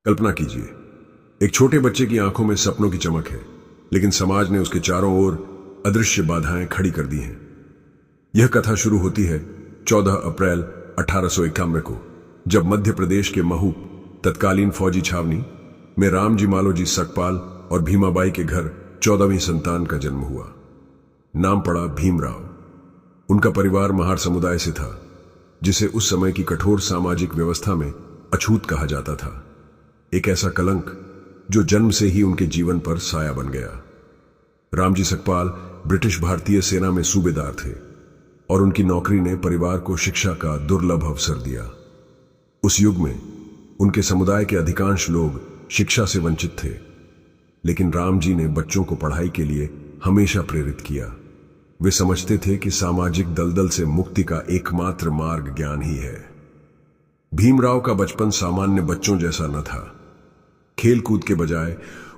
कल्पना कीजिए, एक छोटे बच्चे की आंखों में सपनों की चमक है, लेकिन समाज ने उसके चारों ओर अदृश्य बाधाएं खड़ी कर दी हैं। यह कथा शुरू होती है 14 अप्रैल 1891 को, जब मध्य प्रदेश के महू तत्कालीन फौजी छावनी में रामजी मालोजी सकपाल और भीमाबाई के घर 14वीं संतान का जन्म हुआ। नाम पड़ा भीमराव। उनका परिवार महार समुदाय से था, जिसे उस समय की कठोर सामाजिक व्यवस्था में अछूत कहा जाता था। एक ऐसा कलंक जो जन्म से ही उनके जीवन पर साया बन गया। रामजी सकपाल ब्रिटिश भारतीय सेना में सूबेदार थे और उनकी नौकरी ने परिवार को शिक्षा का दुर्लभ अवसर दिया। उस युग में उनके समुदाय के अधिकांश लोग शिक्षा से वंचित थे, लेकिन रामजी ने बच्चों को पढ़ाई के लिए हमेशा प्रेरित किया। वे समझते थे कि सामाजिक दलदल से मुक्ति का एकमात्र मार्ग ज्ञान ही है। भीमराव का बचपन सामान्य बच्चों जैसा न था। खेल कूद के बजाय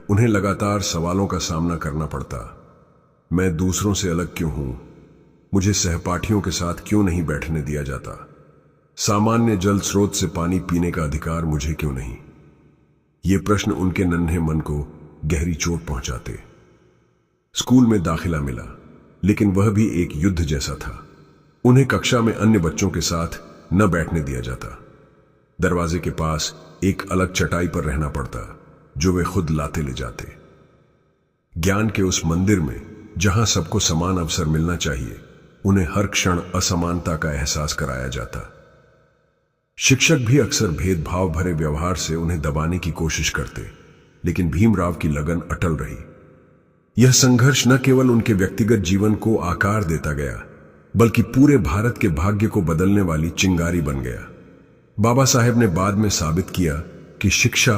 उन्हें लगातार सवालों का सामना करना पड़ता। मैं दूसरों से अलग क्यों हूं? मुझे सहपाठियों के साथ क्यों नहीं बैठने दिया जाता? सामान्य जल स्रोत से पानी पीने का अधिकार मुझे क्यों नहीं? ये प्रश्न उनके नन्हे मन को गहरी चोट पहुंचाते। स्कूल में दाखिला मिला, लेकिन वह भी एक युद्ध जैसा था। उन्हें कक्षा में अन्य बच्चों के साथ न बैठने दिया जाता। दरवाजे के पास एक अलग चटाई पर रहना पड़ता, जो वे खुद लाते ले जाते। ज्ञान के उस मंदिर में जहां सबको समान अवसर मिलना चाहिए, उन्हें हर क्षण असमानता का एहसास कराया जाता। शिक्षक भी अक्सर भेदभाव भरे व्यवहार से उन्हें दबाने की कोशिश करते, लेकिन भीमराव की लगन अटल रही। यह संघर्ष न केवल उनके व्यक्तिगत जीवन को आकार देता गया, बल्कि पूरे भारत के भाग्य को बदलने वाली चिंगारी बन गया। बाबा साहेब ने बाद में साबित किया कि शिक्षा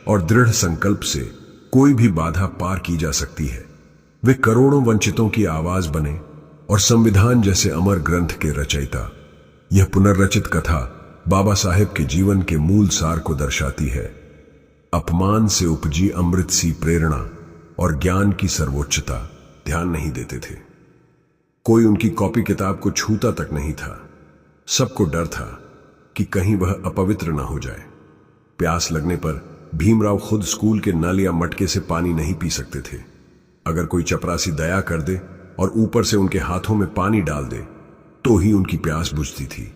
और दृढ़ संकल्प से कोई भी बाधा पार की जा सकती है। वे करोड़ों वंचितों की आवाज बने और संविधान जैसे अमर ग्रंथ के रचयिता। यह पुनर्रचित कथा बाबा साहेब के जीवन के मूल सार को दर्शाती है। अपमान से उपजी अमृत सी प्रेरणा और ज्ञान की सर्वोच्चता ध्यान नहीं देते थे। कोई उनकी कॉपी किताब को छूता तक नहीं था। सबको डर था कि कहीं वह अपवित्र न हो जाए। प्यास लगने पर भीमराव खुद स्कूल के नल या मटके से पानी नहीं पी सकते थे। अगर कोई चपरासी दया कर दे और ऊपर से उनके हाथों में पानी डाल दे, तो ही उनकी प्यास बुझती थी।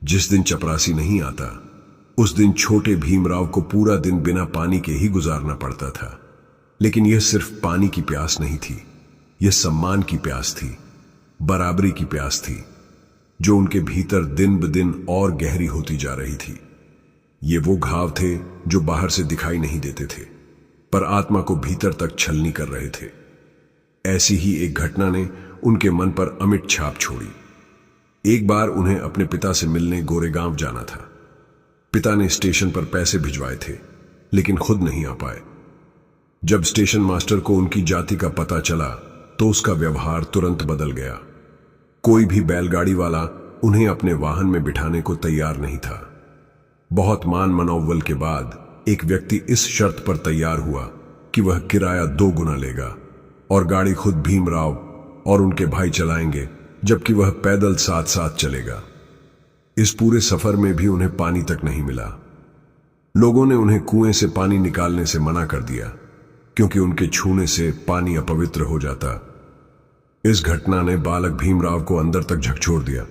जिस दिन चपरासी नहीं आता, उस दिन छोटे भीमराव को पूरा दिन बिना पानी के ही गुजारना पड़ता था। लेकिन यह सिर्फ पानी की प्यास नहीं थी, यह सम्मान की प्यास थी, बराबरी की प्यास थी, जो उनके भीतर दिन ब दिन और गहरी होती जा रही थी। ये वो घाव थे जो बाहर से दिखाई नहीं देते थे, पर आत्मा को भीतर तक छलनी कर रहे थे। ऐसी ही एक घटना ने उनके मन पर अमिट छाप छोड़ी। एक बार उन्हें अपने पिता से मिलने गोरेगांव जाना था। पिता ने स्टेशन पर पैसे भिजवाए थे, लेकिन खुद नहीं आ पाए। जब स्टेशन मास्टर को उनकी जाति का पता चला, तो उसका व्यवहार तुरंत बदल गया। कोई भी बैलगाड़ी वाला उन्हें अपने वाहन में बिठाने को तैयार नहीं था। बहुत मान मनौवल के बाद एक व्यक्ति इस शर्त पर तैयार हुआ कि वह किराया 2 गुना लेगा और गाड़ी खुद भीमराव और उनके भाई चलाएंगे, जबकि वह पैदल साथ साथ चलेगा। इस पूरे सफर में भी उन्हें पानी तक नहीं मिला। लोगों ने उन्हें कुएं से पानी निकालने से मना कर दिया, क्योंकि उनके छूने से पानी अपवित्र हो जाता। इस घटना ने बालक भीमराव को अंदर तक झकझोर दिया।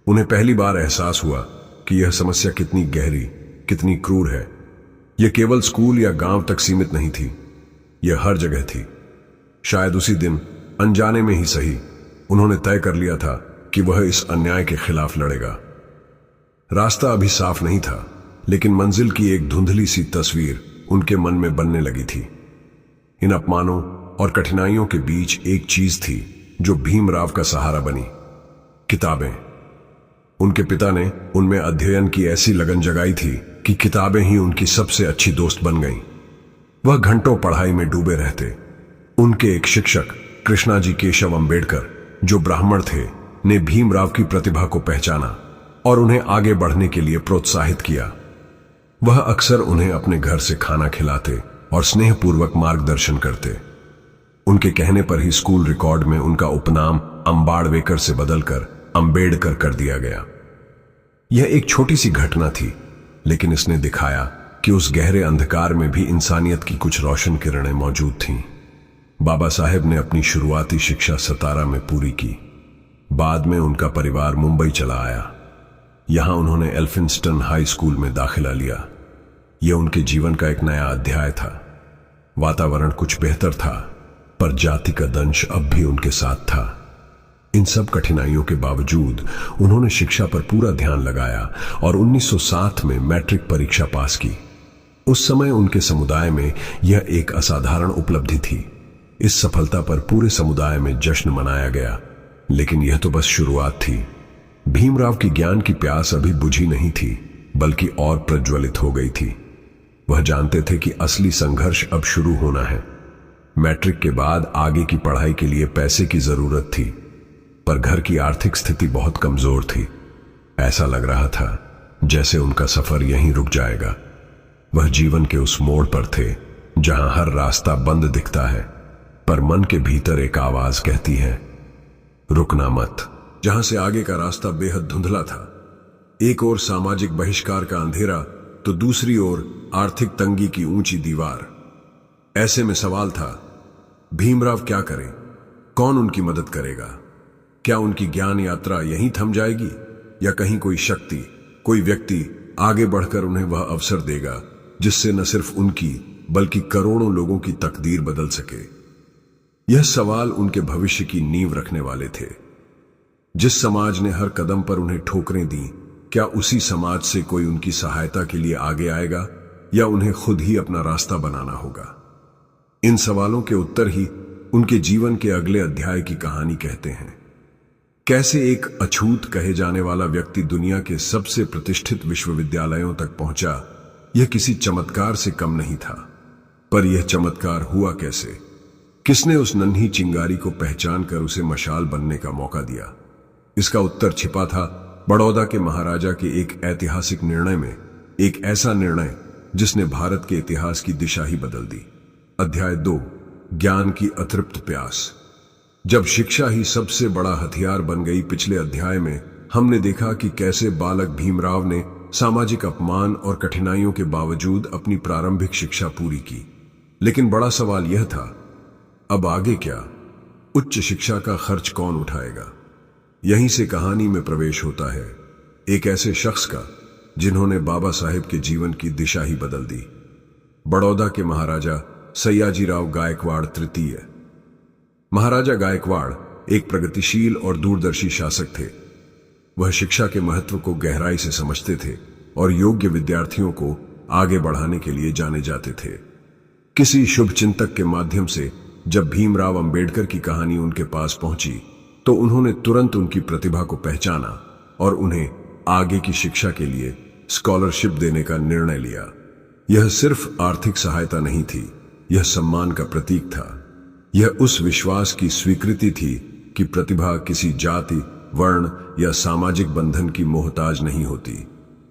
उन्हें पहली बार एहसास हुआ कि यह समस्या कितनी गहरी, कितनी क्रूर है। यह केवल स्कूल या गांव तक सीमित नहीं थी, यह हर जगह थी। शायद उसी दिन, अनजाने में ही सही, उन्होंने तय कर लिया था कि वह इस अन्याय के खिलाफ लड़ेगा। रास्ता अभी साफ नहीं था, लेकिन मंजिल की एक धुंधली सी तस्वीर उनके मन में बनने लगी थी। इन अपमानों और कठिनाइयों के बीच एक चीज थी जो भीमराव का सहारा बनी, किताबें। उनके पिता ने उनमें अध्ययन की ऐसी लगन जगाई थी कि किताबें ही उनकी सबसे अच्छी दोस्त बन गईं। वह घंटों पढ़ाई में डूबे रहते। उनके एक शिक्षक कृष्णाजी केशव अंबेडकर, जो ब्राह्मण थे, ने भीमराव की प्रतिभा को पहचाना और उन्हें आगे बढ़ने के लिए प्रोत्साहित किया। वह अक्सर उन्हें अपने घर से खाना खिलाते और स्नेहपूर्वक मार्गदर्शन करते। उनके कहने पर ही स्कूल रिकॉर्ड में उनका उपनाम अंबाड़वेकर से बदलकर अंबेडकर कर दिया गया। यह एक छोटी सी घटना थी, लेकिन इसने दिखाया कि उस गहरे अंधकार में भी इंसानियत की कुछ रोशन किरणें मौजूद थीं। बाबा साहेब ने अपनी शुरुआती शिक्षा सतारा में पूरी की। बाद में उनका परिवार मुंबई चला आया। यहां उन्होंने एल्फिंस्टन हाई स्कूल में दाखिला लिया। यह उनके जीवन का एक नया अध्याय था। वातावरण कुछ बेहतर था, पर जाति का दंश अब भी उनके साथ था। इन सब कठिनाइयों के बावजूद उन्होंने शिक्षा पर पूरा ध्यान लगाया और 1907 में मैट्रिक परीक्षा पास की। उस समय उनके समुदाय में यह एक असाधारण उपलब्धि थी। इस सफलता पर पूरे समुदाय में जश्न मनाया गया। लेकिन यह तो बस शुरुआत थी। भीमराव की ज्ञान की प्यास अभी बुझी नहीं थी, बल्कि और प्रज्वलित हो गई थी। वह जानते थे कि असली संघर्ष अब शुरू होना है। मैट्रिक के बाद आगे की पढ़ाई के लिए पैसे की जरूरत थी, पर घर की आर्थिक स्थिति बहुत कमजोर थी। ऐसा लग रहा था जैसे उनका सफर यहीं रुक जाएगा। वह जीवन के उस मोड़ पर थे जहां हर रास्ता बंद दिखता है, पर मन के भीतर एक आवाज कहती है, रुकना मत। जहां से आगे का रास्ता बेहद धुंधला था। एक ओर सामाजिक बहिष्कार का अंधेरा, तो दूसरी ओर आर्थिक तंगी की ऊंची दीवार। ऐसे में सवाल था, भीमराव क्या करें? कौन उनकी मदद करेगा? क्या उनकी ज्ञान यात्रा यहीं थम जाएगी, या कहीं कोई शक्ति, कोई व्यक्ति आगे बढ़कर उन्हें वह अवसर देगा जिससे न सिर्फ उनकी बल्कि करोड़ों लोगों की तकदीर बदल सके? यह सवाल उनके भविष्य की नींव रखने वाले थे। जिस समाज ने हर कदम पर उन्हें ठोकरें दी, क्या उसी समाज से कोई उनकी सहायता के लिए आगे आएगा, या उन्हें खुद ही अपना रास्ता बनाना होगा? इन सवालों के उत्तर ही उनके जीवन के अगले अध्याय की कहानी कहते हैं। कैसे एक अछूत कहे जाने वाला व्यक्ति दुनिया के सबसे प्रतिष्ठित विश्वविद्यालयों तक पहुंचा, यह किसी चमत्कार से कम नहीं था। पर यह चमत्कार हुआ कैसे? किसने उस नन्ही चिंगारी को पहचान कर उसे मशाल बनने का मौका दिया? इसका उत्तर छिपा था बड़ौदा के महाराजा के एक ऐतिहासिक निर्णय में। एक ऐसा निर्णय जिसने भारत के इतिहास की दिशा ही बदल दी। अध्याय 2, ज्ञान की अतृप्त प्यास। जब शिक्षा ही सबसे बड़ा हथियार बन गई, पिछले अध्याय में हमने देखा कि कैसे बालक भीमराव ने सामाजिक अपमान और कठिनाइयों के बावजूद अपनी प्रारंभिक शिक्षा पूरी की। लेकिन बड़ा सवाल यह था, अब आगे क्या? उच्च शिक्षा का खर्च कौन उठाएगा? यहीं से कहानी में प्रवेश होता है एक ऐसे शख्स का जिन्होंने बाबा साहेब के जीवन की दिशा ही बदल दी। बड़ौदा के महाराजा सयाजीराव गायकवाड़ तृतीय। महाराजा गायकवाड़ एक प्रगतिशील और दूरदर्शी शासक थे। वह शिक्षा के महत्व को गहराई से समझते थे और योग्य विद्यार्थियों को आगे बढ़ाने के लिए जाने जाते थे। किसी शुभ चिंतक के माध्यम से जब भीमराव अंबेडकर की कहानी उनके पास पहुंची, तो उन्होंने तुरंत उनकी प्रतिभा को पहचाना और उन्हें आगे की शिक्षा के लिए स्कॉलरशिप देने का निर्णय लिया। यह सिर्फ आर्थिक सहायता नहीं थी, यह सम्मान का प्रतीक था। यह उस विश्वास की स्वीकृति थी कि प्रतिभा किसी जाति, वर्ण या सामाजिक बंधन की मोहताज नहीं होती।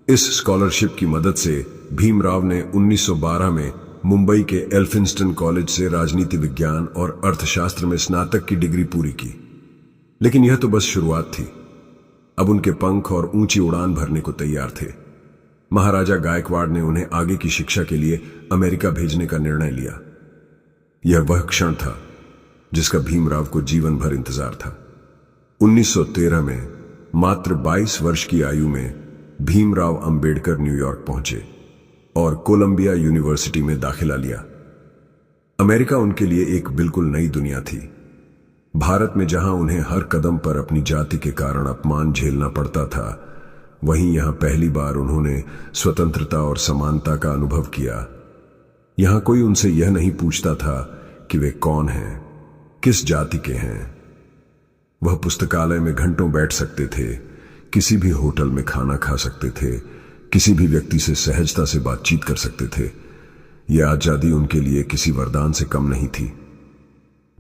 इस स्कॉलरशिप की मदद से भीमराव ने 1912 में मुंबई के एल्फिंस्टन कॉलेज से राजनीति विज्ञान और अर्थशास्त्र में स्नातक की डिग्री पूरी की। लेकिन यह तो बस शुरुआत थी। अब उनके पंख और ऊंची उड़ान भरने को तैयार थे। महाराजा गायकवाड़ ने उन्हें आगे की शिक्षा के लिए अमेरिका भेजने का निर्णय लिया। यह वह क्षण था जिसका भीमराव को जीवन भर इंतजार था। 1913 में मात्र 22 वर्ष की आयु में भीमराव अंबेडकर न्यूयॉर्क पहुंचे और कोलंबिया यूनिवर्सिटी में दाखिला लिया। अमेरिका उनके लिए एक बिल्कुल नई दुनिया थी। भारत में जहां उन्हें हर कदम पर अपनी जाति के कारण अपमान झेलना पड़ता था, वहीं यहां पहली बार उन्होंने स्वतंत्रता और समानता का अनुभव किया। यहां कोई उनसे यह नहीं पूछता था कि वे कौन हैं, किस जाति के हैं। वह पुस्तकालय में घंटों बैठ सकते थे, किसी भी होटल में खाना खा सकते थे, किसी भी व्यक्ति से सहजता से बातचीत कर सकते थे। यह आजादी उनके लिए किसी वरदान से कम नहीं थी।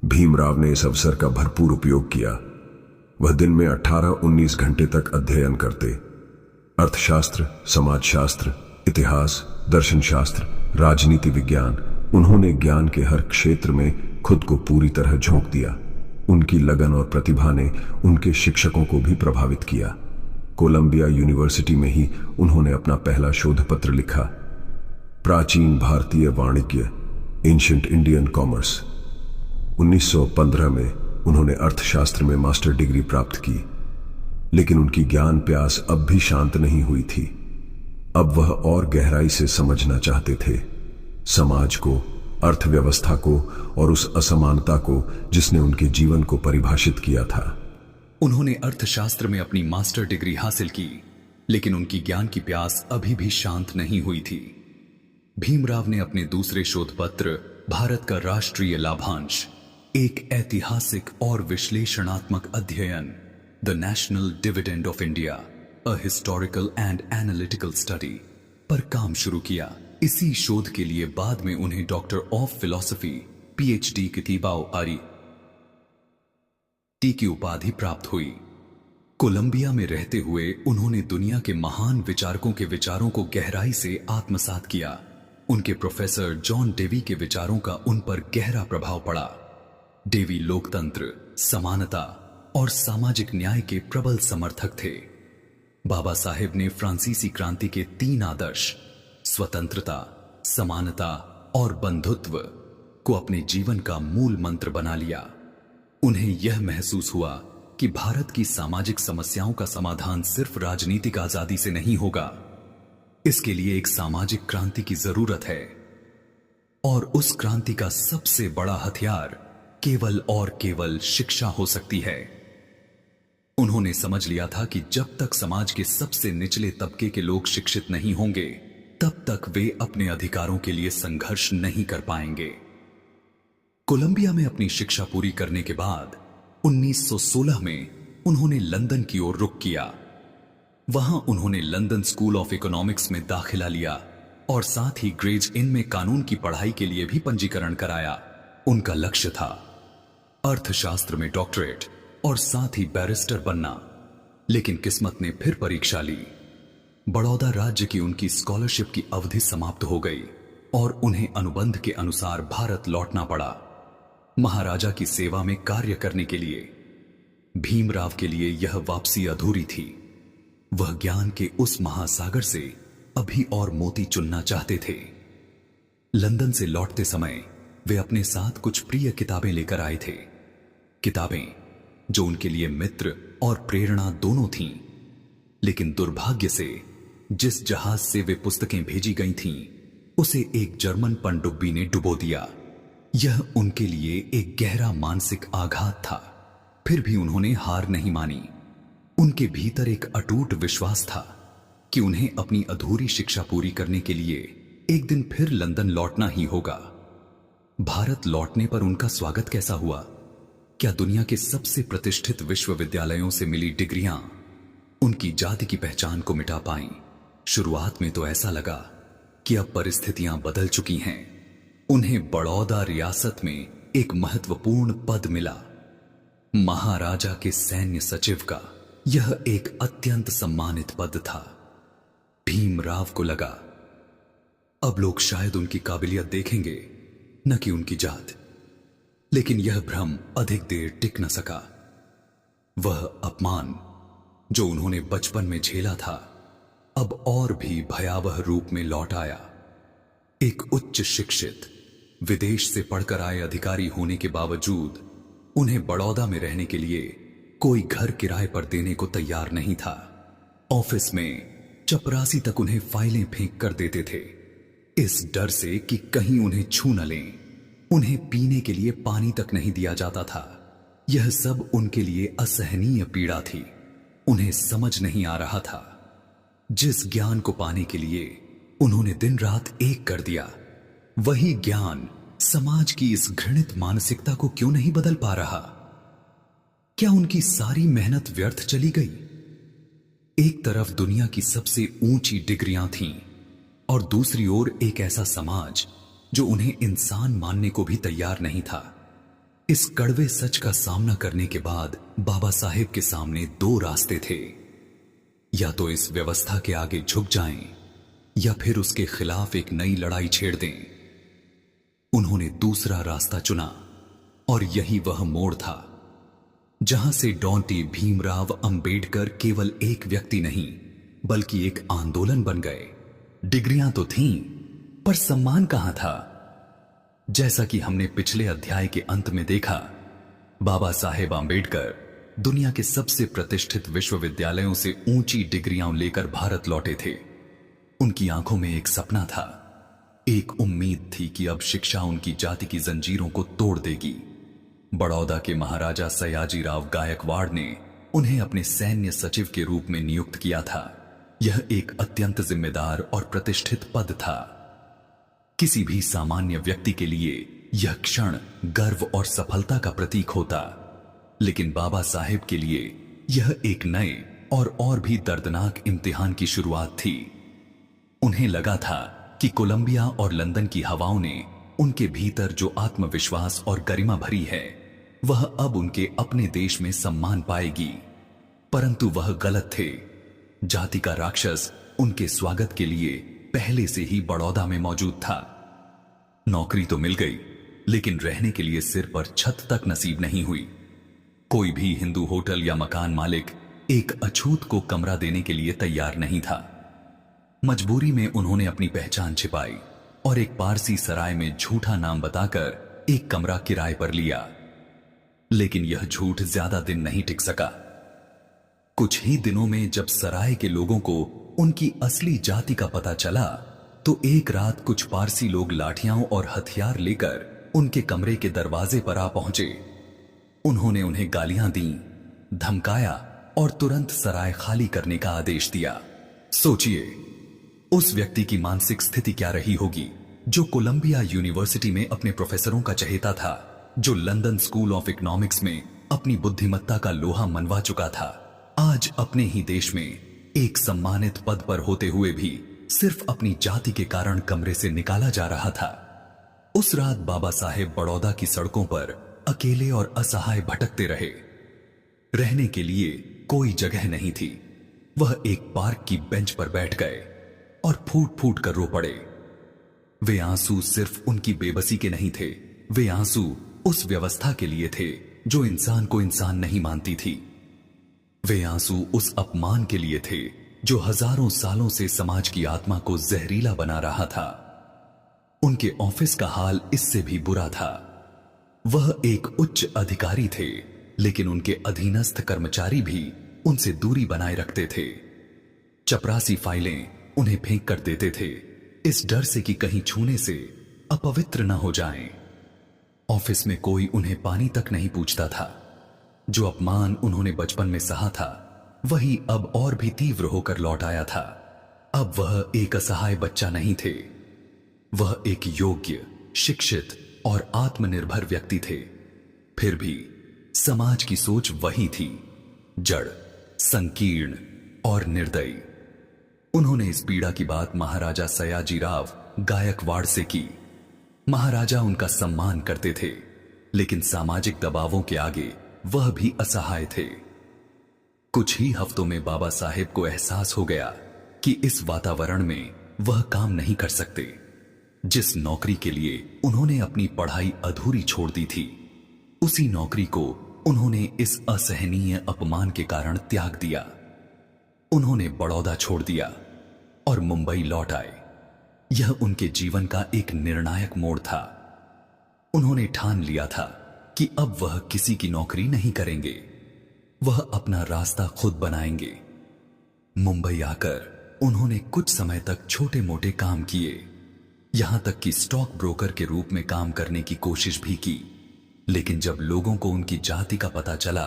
भीमराव ने इस अवसर का भरपूर उपयोग किया। वह दिन में 18-19 घंटे तक अध्ययन करते। अर्थशास्त्र, समाजशास्त्र, इतिहास, दर्शन शास्त्र, राजनीति विज्ञान, उन्होंने ज्ञान के हर क्षेत्र में खुद को पूरी तरह झोंक दिया। उनकी लगन और प्रतिभा ने उनके शिक्षकों को भी प्रभावित किया। कोलंबिया यूनिवर्सिटी में ही उन्होंने अपना पहला शोध पत्र लिखा। प्राचीन भारतीय वाणिज्य, एंशिएंट इंडियन कॉमर्स। 1915 में उन्होंने अर्थशास्त्र में मास्टर डिग्री प्राप्त की, लेकिन उनकी ज्ञान प्यास अब भी शांत नहीं हुई थी। अब वह और गहराई से समझना चाहते थे, समाज को, अर्थव्यवस्था को और उस असमानता को जिसने उनके जीवन को परिभाषित किया था। उन्होंने अर्थशास्त्र में अपनी मास्टर डिग्री हासिल की, लेकिन उनकी ज्ञान की प्यास अभी भी शांत नहीं हुई थी। भीमराव ने अपने दूसरे शोध पत्र भारत का राष्ट्रीय लाभांश, एक ऐतिहासिक और विश्लेषणात्मक अध्ययन, the national dividend of India, a historical and analytical study पर काम शुरू किया। इसी शोध के लिए बाद में उन्हें डॉक्टर ऑफ फिलॉसफी PhD किताबाओ आरी टी की उपाधि प्राप्त हुई। कोलंबिया में रहते हुए उन्होंने दुनिया के महान विचारकों के विचारों को गहराई से आत्मसात किया। उनके प्रोफेसर जॉन डेवी के विचारों का उन पर गहरा प्रभाव पड़ा। डेवी लोकतंत्र, समानता और सामाजिक न्याय के प्रबल समर्थक थे। बाबा साहेब ने फ्रांसीसी क्रांति के 3 आदर्श, स्वतंत्रता, समानता और बंधुत्व को अपने जीवन का मूल मंत्र बना लिया। उन्हें यह महसूस हुआ कि भारत की सामाजिक समस्याओं का समाधान सिर्फ राजनीतिक आजादी से नहीं होगा। इसके लिए एक सामाजिक क्रांति की जरूरत है, और उस क्रांति का सबसे बड़ा हथियार केवल और केवल शिक्षा हो सकती है। उन्होंने समझ लिया था कि जब तक समाज के सबसे निचले तबके के लोग शिक्षित नहीं होंगे, तब तक वे अपने अधिकारों के लिए संघर्ष नहीं कर पाएंगे। कोलंबिया में अपनी शिक्षा पूरी करने के बाद 1916 में उन्होंने लंदन की ओर रुख किया। वहां उन्होंने लंदन स्कूल ऑफ इकोनॉमिक्स में दाखिला लिया और साथ ही ग्रेज इन में कानून की पढ़ाई के लिए भी पंजीकरण कराया। उनका लक्ष्य था अर्थशास्त्र में डॉक्टरेट और साथ ही बैरिस्टर बनना, लेकिन किस्मत ने फिर परीक्षा ली। बड़ौदा राज्य की उनकी स्कॉलरशिप की अवधि समाप्त हो गई और उन्हें अनुबंध के अनुसार भारत लौटना पड़ा। महाराजा की सेवा में कार्य करने के लिए भीमराव के लिए यह वापसी अधूरी थी। वह ज्ञान के उस महासागर से अभी और मोती चुनना चाहते थे। लंदन से लौटते समय वे अपने साथ कुछ प्रिय किताबें लेकर आए थे, किताबें जो उनके लिए मित्र और प्रेरणा दोनों थीं। लेकिन दुर्भाग्य से जिस जहाज से वे पुस्तकें भेजी गई थीं, उसे एक जर्मन पनडुब्बी ने डुबो दिया। यह उनके लिए एक गहरा मानसिक आघात था। फिर भी उन्होंने हार नहीं मानी। उनके भीतर एक अटूट विश्वास था कि उन्हें अपनी अधूरी शिक्षा पूरी करने के लिए एक दिन फिर लंदन लौटना ही होगा। भारत लौटने पर उनका स्वागत कैसा हुआ? क्या दुनिया के सबसे प्रतिष्ठित विश्वविद्यालयों से मिली डिग्रियां उनकी जाति की पहचान को मिटा पाईं? शुरुआत में तो ऐसा लगा कि अब परिस्थितियां बदल चुकी हैं। उन्हें बड़ौदा रियासत में एक महत्वपूर्ण पद मिला, महाराजा के सैन्य सचिव का। यह एक अत्यंत सम्मानित पद था। भीमराव को लगा अब लोग शायद उनकी काबिलियत देखेंगे, न कि उनकी जात। लेकिन यह भ्रम अधिक देर टिक न सका। वह अपमान जो उन्होंने बचपन में झेला था, अब और भी भयावह रूप में लौट आया। एक उच्च शिक्षित, विदेश से पढ़कर आए अधिकारी होने के बावजूद उन्हें बड़ौदा में रहने के लिए कोई घर किराए पर देने को तैयार नहीं था। ऑफिस में चपरासी तक उन्हें फाइलें फेंक कर देते थे, इस डर से कि कहीं उन्हें छू न लें। उन्हें पीने के लिए पानी तक नहीं दिया जाता था। यह सब उनके लिए असहनीय पीड़ा थी। उन्हें समझ नहीं आ रहा था। जिस ज्ञान को पाने के लिए उन्होंने दिन रात एक कर दिया, वही ज्ञान समाज की इस घृणित मानसिकता को क्यों नहीं बदल पा रहा? क्या उनकी सारी मेहनत व्यर्थ चली गई? एक तरफ दुनिया की सबसे ऊंची डिग्रियां थीं और दूसरी ओर एक ऐसा समाज जो उन्हें इंसान मानने को भी तैयार नहीं था। इस कड़वे सच का सामना करने के बाद बाबा साहेब के सामने 2 रास्ते थे। या तो इस व्यवस्था के आगे झुक जाएं या फिर उसके खिलाफ एक नई लड़ाई छेड़ दें। उन्होंने दूसरा रास्ता चुना और यही वह मोड़ था जहां से डॉन्टी भीमराव अंबेडकर केवल एक व्यक्ति नहीं बल्कि एक आंदोलन बन गए। डिग्रियां तो थीं, पर सम्मान कहां था? जैसा कि हमने पिछले अध्याय के अंत में देखा, बाबा साहेब आंबेडकर दुनिया के सबसे प्रतिष्ठित विश्वविद्यालयों से ऊंची डिग्रियां लेकर भारत लौटे थे। उनकी आंखों में एक सपना था, एक उम्मीद थी कि अब शिक्षा उनकी जाति की जंजीरों को तोड़ देगी। बड़ौदा के महाराजा सयाजीराव गायकवाड़ ने उन्हें अपने सैन्य सचिव के रूप में नियुक्त किया था। यह एक अत्यंत जिम्मेदार और प्रतिष्ठित पद था। किसी भी सामान्य व्यक्ति के लिए यह क्षण गर्व और सफलता का प्रतीक होता, लेकिन बाबा साहेब के लिए यह एक नए और भी दर्दनाक इम्तिहान की शुरुआत थी। उन्हें लगा था कि कोलंबिया और लंदन की हवाओं ने उनके भीतर जो आत्मविश्वास और गरिमा भरी है, वह अब उनके अपने देश में सम्मान पाएगी। परंतु वह गलत थे। जाति का राक्षस उनके स्वागत के लिए पहले से ही बड़ौदा में मौजूद था। नौकरी तो मिल गई, लेकिन रहने के लिए सिर पर छत तक नसीब नहीं हुई। कोई भी हिंदू होटल या मकान मालिक एक अछूत को कमरा देने के लिए तैयार नहीं था। मजबूरी में उन्होंने अपनी पहचान छिपाई और एक पारसी सराय में झूठा नाम बताकर एक कमरा किराए पर लिया। लेकिन यह झूठ ज्यादा दिन नहीं टिक सका। कुछ ही दिनों में जब सराय के लोगों को उनकी असली जाति का पता चला, तो एक रात कुछ पारसी लोग लाठियां और हथियार लेकर उनके कमरे के दरवाजे पर आ पहुंचे। उन्होंने उन्हें गालियां दी, धमकाया और तुरंत सराय खाली करने का आदेश दिया। सोचिए, उस व्यक्ति की मानसिक स्थिति क्या रही होगी जो कोलंबिया यूनिवर्सिटी में अपने प्रोफेसरों का चहेता था, जो लंदन स्कूल ऑफ इकोनॉमिक्स में अपनी बुद्धिमत्ता का लोहा मनवा चुका था। आज अपने ही देश में एक सम्मानित पद पर होते हुए भी सिर्फ अपनी जाति के कारण कमरे से निकाला जा रहा था। उस रात बाबा साहेब बड़ौदा की सड़कों पर अकेले और असहाय भटकते रहे। रहने के लिए कोई जगह नहीं थी। वह एक पार्क की बेंच पर बैठ गए और फूट फूट कर रो पड़े। वे आंसू सिर्फ उनकी बेबसी के नहीं थे, वे आंसू उस व्यवस्था के लिए थे जो इंसान को इंसान नहीं मानती थी। वे आंसू उस अपमान के लिए थे जो हजारों सालों से समाज की आत्मा को जहरीला बना रहा था। उनके ऑफिस का हाल इससे भी बुरा था। वह एक उच्च अधिकारी थे, लेकिन उनके अधीनस्थ कर्मचारी भी उनसे दूरी बनाए रखते थे। चपरासी फाइलें उन्हें फेंक कर देते थे, इस डर से कि कहीं छूने से अपवित्र न हो जाएं। ऑफिस में कोई उन्हें पानी तक नहीं पूछता था। जो अपमान उन्होंने बचपन में सहा था, वही अब और भी तीव्र होकर लौट आया था। अब वह एक असहाय बच्चा नहीं थे, वह एक योग्य, शिक्षित और आत्मनिर्भर व्यक्ति थे। फिर भी समाज की सोच वही थी, जड़, संकीर्ण और निर्दयी। उन्होंने इस पीड़ा की बात महाराजा सयाजीराव गायकवाड़ से की। महाराजा उनका सम्मान करते थे, लेकिन सामाजिक दबावों के आगे वह भी असहाय थे। कुछ ही हफ्तों में बाबा साहेब को एहसास हो गया कि इस वातावरण में वह काम नहीं कर सकते। जिस नौकरी के लिए उन्होंने अपनी पढ़ाई अधूरी छोड़ दी थी, उसी नौकरी को उन्होंने इस असहनीय अपमान के कारण त्याग दिया। उन्होंने बड़ौदा छोड़ दिया और मुंबई लौट आए। यह उनके जीवन का एक निर्णायक मोड़ था। उन्होंने ठान लिया था कि अब वह किसी की नौकरी नहीं करेंगे, वह अपना रास्ता खुद बनाएंगे। मुंबई आकर उन्होंने कुछ समय तक छोटे मोटे काम किए, यहां तक कि स्टॉक ब्रोकर के रूप में काम करने की कोशिश भी की। लेकिन जब लोगों को उनकी जाति का पता चला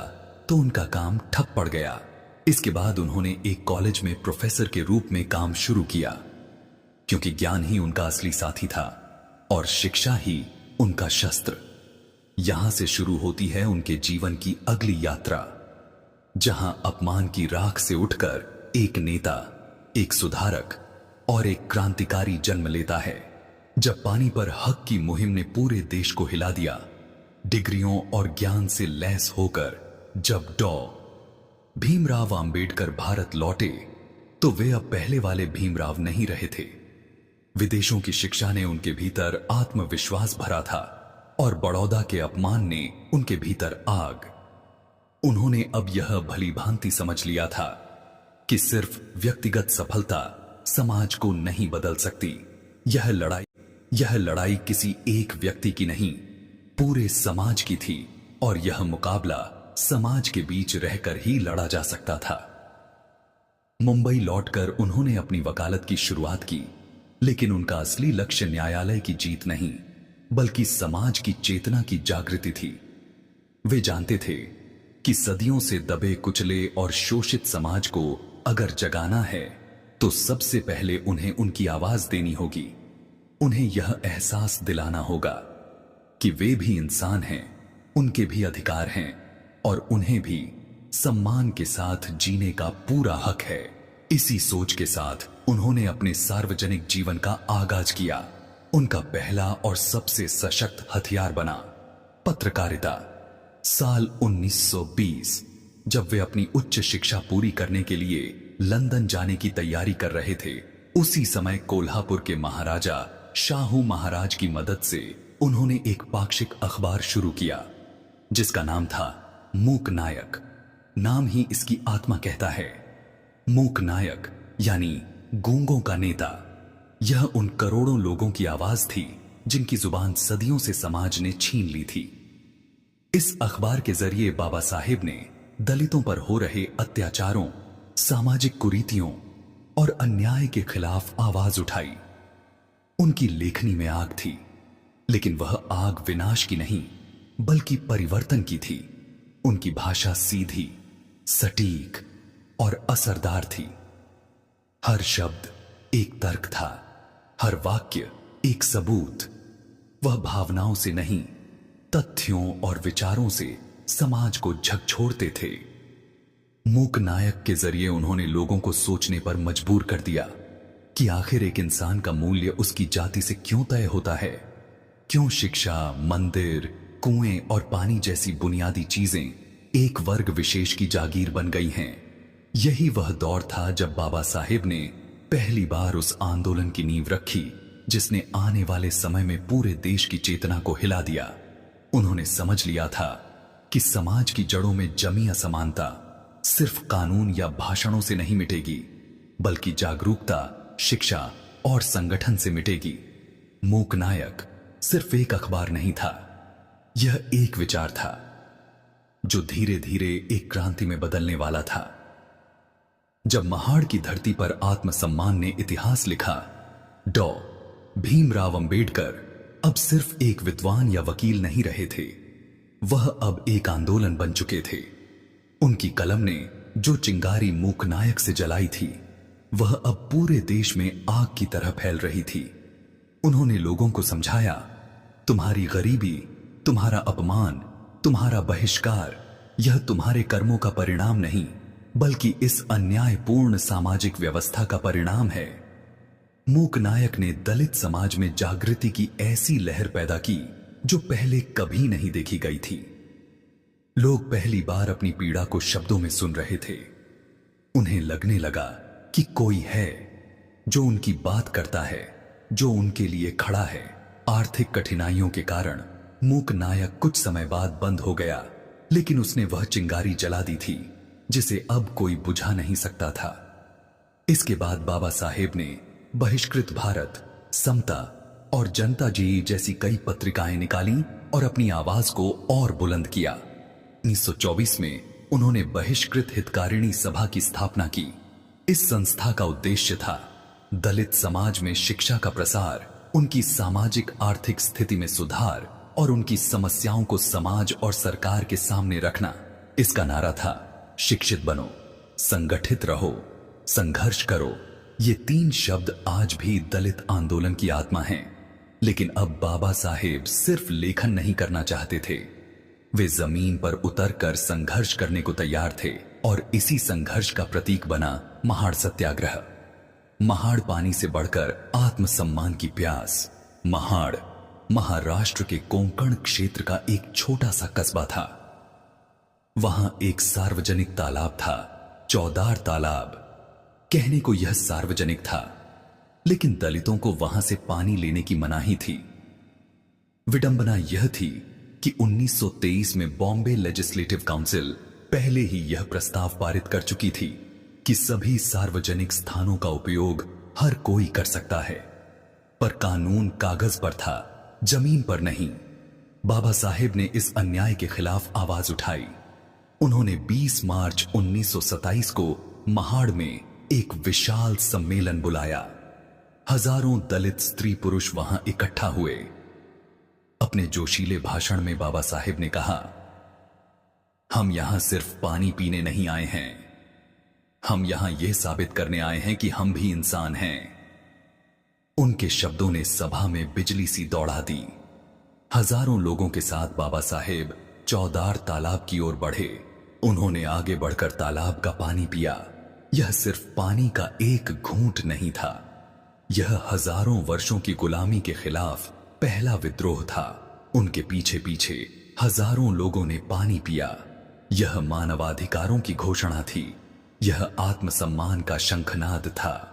तो उनका काम ठप पड़ गया। इसके बाद उन्होंने एक कॉलेज में प्रोफेसर के रूप में काम शुरू किया, क्योंकि ज्ञान ही उनका असली साथी था और शिक्षा ही उनका शस्त्र। यहां से शुरू होती है उनके जीवन की अगली यात्रा, जहां अपमान की राख से उठकर एक नेता, एक सुधारक और एक क्रांतिकारी जन्म लेता है। जब पानी पर हक की मुहिम ने पूरे देश को हिला दिया, डिग्रियों और ज्ञान से लैस होकर जब डॉ भीमराव अंबेडकर भारत लौटे, तो वे अब पहले वाले भीमराव नहीं रहे थे। विदेशों की शिक्षा ने उनके भीतर आत्मविश्वास भरा था और बड़ौदा के अपमान ने उनके भीतर आग। उन्होंने अब यह भली भांति समझ लिया था कि सिर्फ व्यक्तिगत सफलता समाज को नहीं बदल सकती। यह लड़ाई यह लड़ाई किसी एक व्यक्ति की नहीं, पूरे समाज की थी और यह मुकाबला समाज के बीच रहकर ही लड़ा जा सकता था। मुंबई लौटकर उन्होंने अपनी वकालत की शुरुआत की, लेकिन उनका असली लक्ष्य न्यायालय की जीत नहीं, बल्कि समाज की चेतना की जागृति थी। वे जानते थे कि सदियों से दबे कुचले और शोषित समाज को अगर जगाना है तो सबसे पहले उन्हें उनकी आवाज देनी होगी। उन्हें यह एहसास दिलाना होगा कि वे भी इंसान हैं, उनके भी अधिकार हैं और उन्हें भी सम्मान के साथ जीने का पूरा हक है। इसी सोच के साथ उन्होंने अपने सार्वजनिक जीवन का आगाज किया। उनका पहला और सबसे सशक्त हथियार बना पत्रकारिता। साल 1920 जब वे अपनी उच्च शिक्षा पूरी करने के लिए लंदन जाने की तैयारी कर रहे थे, उसी समय कोल्हापुर के महाराजा शाहू महाराज की मदद से उन्होंने एक पाक्षिक अखबार शुरू किया जिसका नाम था मूक नायक। नाम ही इसकी आत्मा कहता है। मूक नायक यानी गूंगों का नेता। यह उन करोड़ों लोगों की आवाज थी जिनकी जुबान सदियों से समाज ने छीन ली थी। इस अखबार के जरिए बाबा साहेब ने दलितों पर हो रहे अत्याचारों, सामाजिक कुरीतियों और अन्याय के खिलाफ आवाज उठाई। उनकी लेखनी में आग थी, लेकिन वह आग विनाश की नहीं बल्कि परिवर्तन की थी। उनकी भाषा सीधी, सटीक और असरदार थी। हर शब्द एक तर्क था, हर वाक्य एक सबूत। वह भावनाओं से नहीं, तथ्यों और विचारों से समाज को झकझोरते थे। मूक नायक के जरिए उन्होंने लोगों को सोचने पर मजबूर कर दिया कि आखिर एक इंसान का मूल्य उसकी जाति से क्यों तय होता है। क्यों शिक्षा, मंदिर, कुएं और पानी जैसी बुनियादी चीजें एक वर्ग विशेष की जागीर बन गई हैं। यही वह दौर था जब बाबा साहेब ने पहली बार उस आंदोलन की नींव रखी जिसने आने वाले समय में पूरे देश की चेतना को हिला दिया। उन्होंने समझ लिया था कि समाज की जड़ों में जमी असमानता सिर्फ कानून या भाषणों से नहीं मिटेगी, बल्कि जागरूकता, शिक्षा और संगठन से मिटेगी। मूक नायक सिर्फ एक अखबार नहीं था, यह एक विचार था जो धीरे धीरे एक क्रांति में बदलने वाला था। जब महाड़ की धरती पर आत्मसम्मान ने इतिहास लिखा, डॉ. भीमराव अंबेडकर अब सिर्फ एक विद्वान या वकील नहीं रहे थे, वह अब एक आंदोलन बन चुके थे। उनकी कलम ने जो चिंगारी मूक नायक से जलाई थी, वह अब पूरे देश में आग की तरह फैल रही थी। उन्होंने लोगों को समझाया, तुम्हारी गरीबी, तुम्हारा अपमान, तुम्हारा बहिष्कार, यह तुम्हारे कर्मों का परिणाम नहीं, बल्कि इस अन्यायपूर्ण सामाजिक व्यवस्था का परिणाम है। मूक नायक ने दलित समाज में जागृति की ऐसी लहर पैदा की जो पहले कभी नहीं देखी गई थी। लोग पहली बार अपनी पीड़ा को शब्दों में सुन रहे थे। उन्हें लगने लगा कि कोई है जो उनकी बात करता है, जो उनके लिए खड़ा है। आर्थिक कठिनाइयों के कारण मूक नायक कुछ समय बाद बंद हो गया, लेकिन उसने वह चिंगारी जला दी थी जिसे अब कोई बुझा नहीं सकता था। इसके बाद बाबा साहेब ने बहिष्कृत भारत, समता और जनता जी जैसी कई पत्रिकाएं निकाली और अपनी आवाज को और बुलंद किया। 1924 में उन्होंने बहिष्कृत हितकारिणी सभा की स्थापना की। इस संस्था का उद्देश्य था दलित समाज में शिक्षा का प्रसार, उनकी सामाजिक आर्थिक स्थिति में सुधार और उनकी समस्याओं को समाज और सरकार के सामने रखना। इसका नारा था, शिक्षित बनो, संगठित रहो, संघर्ष करो। ये 3 शब्द आज भी दलित आंदोलन की आत्मा हैं। लेकिन अब बाबा साहेब सिर्फ लेखन नहीं करना चाहते थे, वे जमीन पर उतरकर संघर्ष करने को तैयार थे और इसी संघर्ष का प्रतीक बना महाड़ सत्याग्रह। महाड़ पानी से बढ़कर आत्मसम्मान की प्यास। महाड़ महाराष्ट्र के कोंकण क्षेत्र का एक छोटा सा कस्बा था। वहां एक सार्वजनिक तालाब था, चौदार तालाब। कहने को यह सार्वजनिक था, लेकिन दलितों को वहां से पानी लेने की मनाही थी। विडंबना यह थी कि 1923 में बॉम्बे लेजिस्लेटिव काउंसिल पहले ही यह प्रस्ताव पारित कर चुकी थी कि सभी सार्वजनिक स्थानों का उपयोग हर कोई कर सकता है। पर कानून कागज पर था, जमीन पर नहीं। बाबा साहेब ने इस अन्याय के खिलाफ आवाज उठाई। उन्होंने 20 मार्च 1927 को महाड़ में एक विशाल सम्मेलन बुलाया। हजारों दलित स्त्री पुरुष वहां इकट्ठा हुए। अपने जोशीले भाषण में बाबा साहेब ने कहा, हम यहां सिर्फ पानी पीने नहीं आए हैं, हम यहां यह साबित करने आए हैं कि हम भी इंसान हैं। उनके शब्दों ने सभा में बिजली सी दौड़ा दी। हजारों लोगों के साथ बाबा साहेब चौदार तालाब की ओर बढ़े। उन्होंने आगे बढ़कर तालाब का पानी पिया। यह सिर्फ पानी का एक घूंट नहीं था, यह हजारों वर्षों की गुलामी के खिलाफ पहला विद्रोह था। उनके पीछे पीछे हजारों लोगों ने पानी पिया। यह मानवाधिकारों की घोषणा थी, यह आत्मसम्मान का शंखनाद था।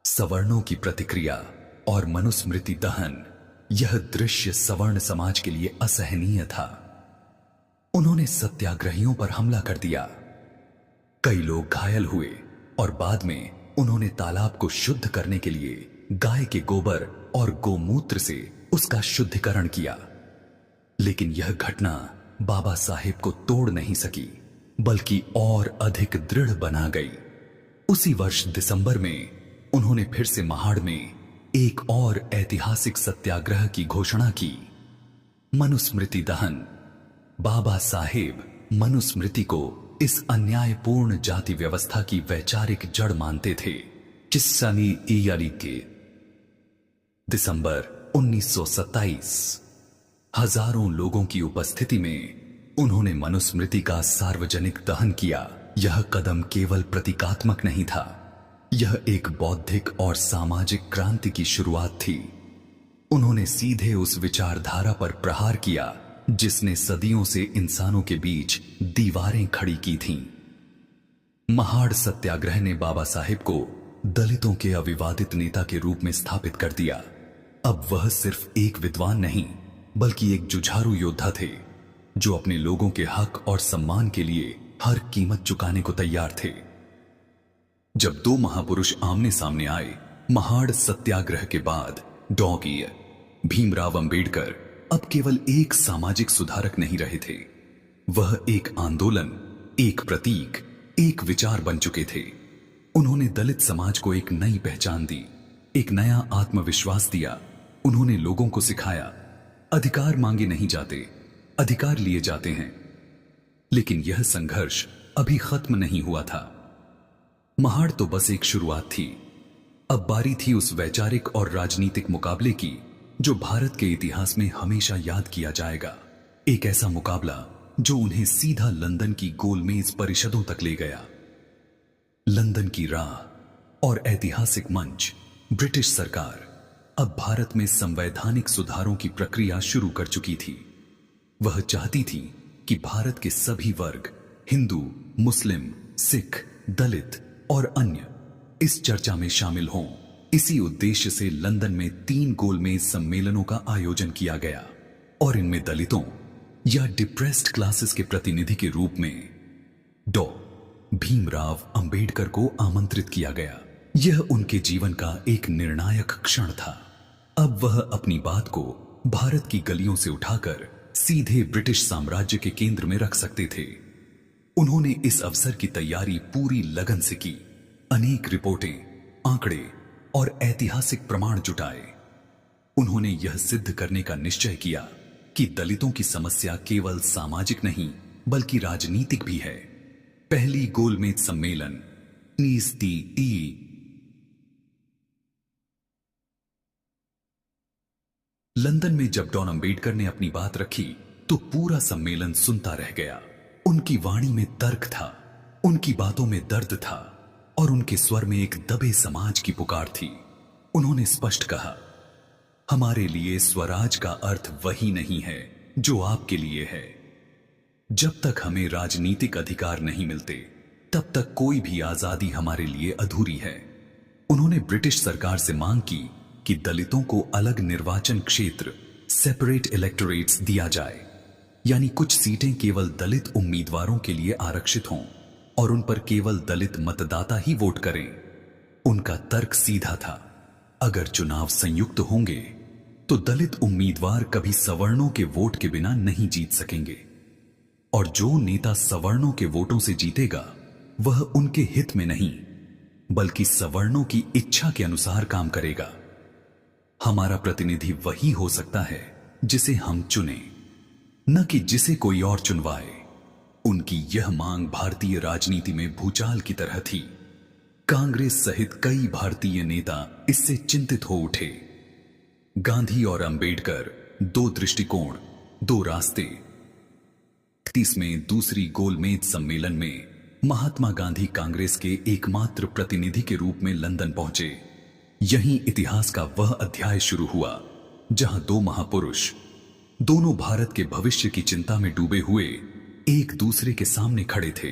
सवर्णों की प्रतिक्रिया और मनुस्मृति दहन, यह दृश्य सवर्ण समाज के लिए असहनीय था। उन्होंने सत्याग्रहियों पर हमला कर दिया। कई लोग घायल हुए और बाद में उन्होंने तालाब को शुद्ध करने के लिए गाय के गोबर और गोमूत्र से उसका शुद्धिकरण किया। लेकिन यह घटना बाबा साहेब को तोड़ नहीं सकी, बल्कि और अधिक दृढ़ बना गई। उसी वर्ष दिसंबर में उन्होंने फिर से महाड़ में एक और ऐतिहासिक सत्याग्रह की घोषणा की, मनुस्मृति दहन। बाबा साहेब मनुस्मृति को इस अन्यायपूर्ण जाति व्यवस्था की वैचारिक जड़ मानते थे। किस्सानी इयाली के दिसंबर 1927 हजारों लोगों की उपस्थिति में उन्होंने मनुस्मृति का सार्वजनिक दहन किया। यह कदम केवल प्रतीकात्मक नहीं था, यह एक बौद्धिक और सामाजिक क्रांति की शुरुआत थी। उन्होंने सीधे उस विचारधारा पर प्रहार किया जिसने सदियों से इंसानों के बीच दीवारें खड़ी की थीं। महाड़ सत्याग्रह ने बाबा साहेब को दलितों के अविवादित नेता के रूप में स्थापित कर दिया। अब वह सिर्फ एक विद्वान नहीं, बल्कि एक जुझारू योद्धा थे, जो अपने लोगों के हक और सम्मान के लिए हर कीमत चुकाने को तैयार थे। जब दो महापुरुष आमने सामने आए, महाड़ सत्याग्रह के बाद डॉ. भीमराव अंबेडकर अब केवल एक सामाजिक सुधारक नहीं रहे थे, वह एक आंदोलन, एक प्रतीक, एक विचार बन चुके थे। उन्होंने दलित समाज को एक नई पहचान दी, एक नया आत्मविश्वास दिया। उन्होंने लोगों को सिखाया, अधिकार मांगे नहीं जाते, अधिकार लिए जाते हैं। लेकिन यह संघर्ष अभी खत्म नहीं हुआ था। महाड़ तो बस एक शुरुआत थी। अब बारी थी उस वैचारिक और राजनीतिक मुकाबले की जो भारत के इतिहास में हमेशा याद किया जाएगा। एक ऐसा मुकाबला जो उन्हें सीधा लंदन की गोलमेज परिषदों तक ले गया। लंदन की राह और ऐतिहासिक मंच। ब्रिटिश सरकार अब भारत में संवैधानिक सुधारों की प्रक्रिया शुरू कर चुकी थी। वह चाहती थी कि भारत के सभी वर्ग, हिंदू, मुस्लिम, सिख, दलित और अन्य इस चर्चा में शामिल हों। इसी उद्देश्य से लंदन में 3 गोलमेज सम्मेलनों का आयोजन किया गया और इनमें दलितों या डिप्रेस्ड क्लासेस के प्रतिनिधि के रूप में डॉ. भीमराव अंबेडकर को आमंत्रित किया गया। यह उनके जीवन का एक निर्णायक क्षण था। अब वह अपनी बात को भारत की गलियों से उठाकर सीधे ब्रिटिश साम्राज्य के केंद्र में रख सकते थे। उन्होंने इस अवसर की तैयारी पूरी लगन से की। अनेक रिपोर्टें, आंकड़े और ऐतिहासिक प्रमाण जुटाए। उन्होंने यह सिद्ध करने का निश्चय किया कि दलितों की समस्या केवल सामाजिक नहीं बल्कि राजनीतिक भी है। पहली गोलमेज सम्मेलन लंदन में जब डॉन अंबेडकर ने अपनी बात रखी तो पूरा सम्मेलन सुनता रह गया। उनकी वाणी में तर्क था, उनकी बातों में दर्द था और उनके स्वर में एक दबे समाज की पुकार थी। उन्होंने स्पष्ट कहा, हमारे लिए स्वराज का अर्थ वही नहीं है जो आपके लिए है। जब तक हमें राजनीतिक अधिकार नहीं मिलते तब तक कोई भी आजादी हमारे लिए अधूरी है। उन्होंने ब्रिटिश सरकार से मांग की कि दलितों को अलग निर्वाचन क्षेत्र, सेपरेट इलेक्टोरेट्स दिया जाए, यानी कुछ सीटें केवल दलित उम्मीदवारों के लिए आरक्षित हों और उन पर केवल दलित मतदाता ही वोट करें। उनका तर्क सीधा था, अगर चुनाव संयुक्त होंगे तो दलित उम्मीदवार कभी सवर्णों के वोट के बिना नहीं जीत सकेंगे, और जो नेता सवर्णों के वोटों से जीतेगा वह उनके हित में नहीं बल्कि सवर्णों की इच्छा के अनुसार काम करेगा। हमारा प्रतिनिधि वही हो सकता है जिसे हम चुने, न कि जिसे कोई और चुनवाए। उनकी यह मांग भारतीय राजनीति में भूचाल की तरह थी। कांग्रेस सहित कई भारतीय नेता इससे चिंतित हो उठे। गांधी और अंबेडकर, दो दृष्टिकोण, दो रास्ते। 31 में दूसरी गोलमेज सम्मेलन में महात्मा गांधी कांग्रेस के एकमात्र प्रतिनिधि के रूप में लंदन पहुंचे। यहीं इतिहास का वह अध्याय शुरू हुआ जहां दो महापुरुष, दोनों भारत के भविष्य की चिंता में डूबे हुए, एक दूसरे के सामने खड़े थे।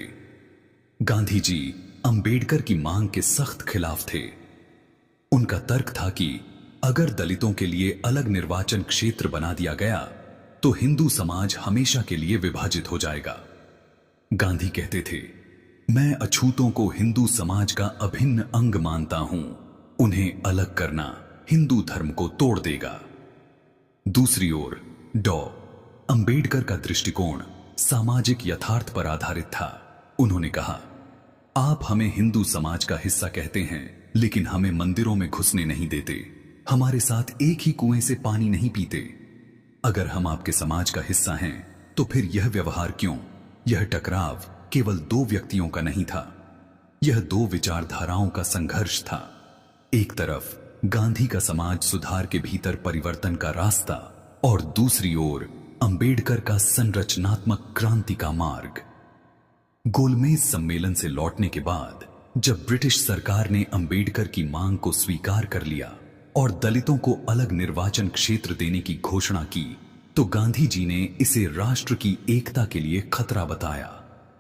गांधी जी अंबेडकर की मांग के सख्त खिलाफ थे। उनका तर्क था कि अगर दलितों के लिए अलग निर्वाचन क्षेत्र बना दिया गया तो हिंदू समाज हमेशा के लिए विभाजित हो जाएगा। गांधी कहते थे, मैं अछूतों को हिंदू समाज का अभिन्न अंग मानता हूं। उन्हें अलग करना हिंदू धर्म को तोड़ देगा। दूसरी ओर डॉ. अंबेडकर का दृष्टिकोण सामाजिक यथार्थ पर आधारित था। उन्होंने कहा, आप हमें हिंदू समाज का हिस्सा कहते हैं, लेकिन हमें मंदिरों में घुसने नहीं देते, हमारे साथ एक ही कुएं से पानी नहीं पीते। अगर हम आपके समाज का हिस्सा हैं तो फिर यह व्यवहार क्यों? यह टकराव केवल दो व्यक्तियों का नहीं था, यह दो विचारधाराओं का संघर्ष था। एक तरफ गांधी का समाज सुधार के भीतर परिवर्तन का रास्ता, और दूसरी ओर अंबेडकर का संरचनात्मक क्रांति का मार्ग। गोलमेज सम्मेलन से लौटने के बाद जब ब्रिटिश सरकार ने अंबेडकर की मांग को स्वीकार कर लिया और दलितों को अलग निर्वाचन क्षेत्र देने की घोषणा की, तो गांधी जी ने इसे राष्ट्र की एकता के लिए खतरा बताया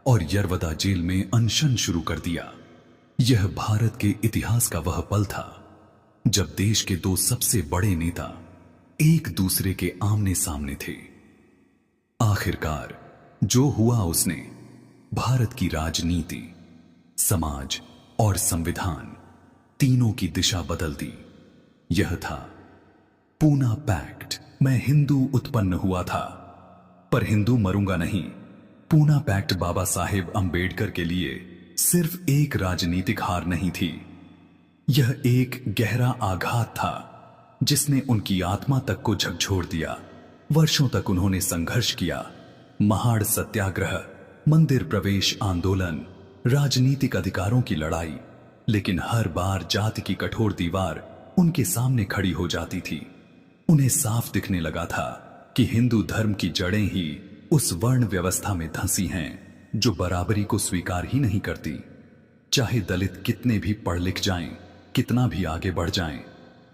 और यरवदा जेल में अनशन शुरू कर दिया। यह भारत के इतिहास का वह पल था जब देश के दो सबसे बड़े नेता एक दूसरे के आमने सामने थे। आखिरकार जो हुआ उसने भारत की राजनीति, समाज और संविधान तीनों की दिशा बदल दी। यह था पूना पैक्ट। मैं हिंदू उत्पन्न हुआ था पर हिंदू मरूंगा नहीं। पूना पैक्ट बाबा साहेब अंबेडकर के लिए सिर्फ एक राजनीतिक हार नहीं थी, यह एक गहरा आघात था जिसने उनकी आत्मा तक को झकझोर दिया। वर्षों तक उन्होंने संघर्ष किया, महाड़ सत्याग्रह, मंदिर प्रवेश आंदोलन, राजनीतिक अधिकारों की लड़ाई, लेकिन हर बार जाति की कठोर दीवार उनके सामने खड़ी हो जाती थी। उन्हें साफ दिखने लगा था कि हिंदू धर्म की जड़ें ही उस वर्ण व्यवस्था में धंसी हैं जो बराबरी को स्वीकार ही नहीं करती। चाहे दलित कितने भी पढ़ लिख जाएं, कितना भी आगे बढ़ जाएं,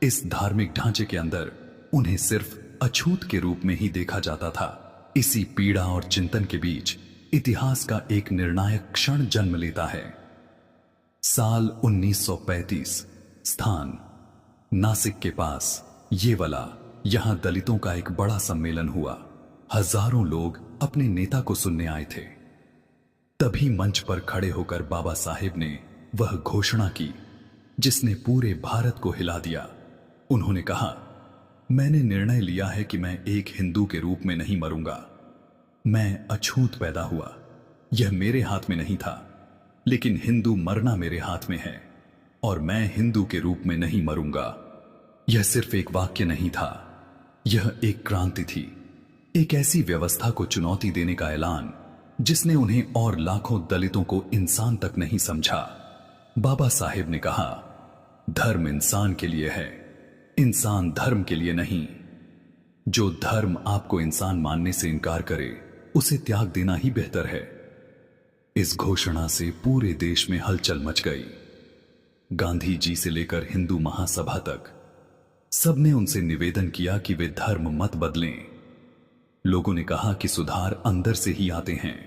इस धार्मिक ढांचे के अंदर उन्हें सिर्फ अछूत के रूप में ही देखा जाता था। इसी पीड़ा और चिंतन के बीच इतिहास का एक निर्णायक क्षण जन्म लेता है। साल 1935, स्थान नासिक के पास येवला। यहां दलितों का एक बड़ा सम्मेलन हुआ। हजारों लोग अपने नेता को सुनने आए थे। तभी मंच पर खड़े होकर बाबा साहेब ने वह घोषणा की जिसने पूरे भारत को हिला दिया। उन्होंने कहा, मैंने निर्णय लिया है कि मैं एक हिंदू के रूप में नहीं मरूंगा। मैं अछूत पैदा हुआ, यह मेरे हाथ में नहीं था, लेकिन हिंदू मरना मेरे हाथ में है और मैं हिंदू के रूप में नहीं मरूंगा। यह सिर्फ एक वाक्य नहीं था, यह एक क्रांति थी, एक ऐसी व्यवस्था को चुनौती देने का ऐलान जिसने उन्हें और लाखों दलितों को इंसान तक नहीं समझा। बाबा साहेब ने कहा, धर्म इंसान के लिए है, इंसान धर्म के लिए नहीं। जो धर्म आपको इंसान मानने से इनकार करे उसे त्याग देना ही बेहतर है। इस घोषणा से पूरे देश में हलचल मच गई। गांधी जी से लेकर हिंदू महासभा तक सबने उनसे निवेदन किया कि वे धर्म मत बदलें। लोगों ने कहा कि सुधार अंदर से ही आते हैं,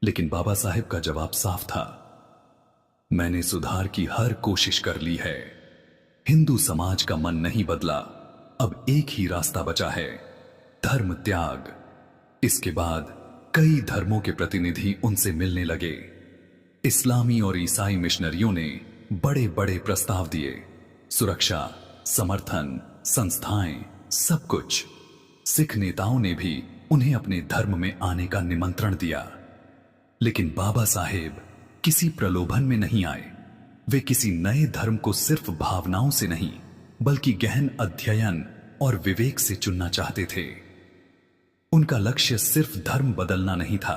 लेकिन बाबा साहेब का जवाब साफ था, मैंने सुधार की हर कोशिश कर ली है। हिंदू समाज का मन नहीं बदला, अब एक ही रास्ता बचा है, धर्म त्याग। इसके बाद कई धर्मों के प्रतिनिधि उनसे मिलने लगे। इस्लामी और ईसाई मिशनरियों ने बड़े बड़े प्रस्ताव दिए, सुरक्षा, समर्थन, संस्थाएं, सब कुछ। सिख नेताओं ने भी उन्हें अपने धर्म में आने का निमंत्रण दिया, लेकिन बाबा साहेब किसी प्रलोभन में नहीं आए। वे किसी नए धर्म को सिर्फ भावनाओं से नहीं, बल्कि गहन अध्ययन और विवेक से चुनना चाहते थे। उनका लक्ष्य सिर्फ धर्म बदलना नहीं था,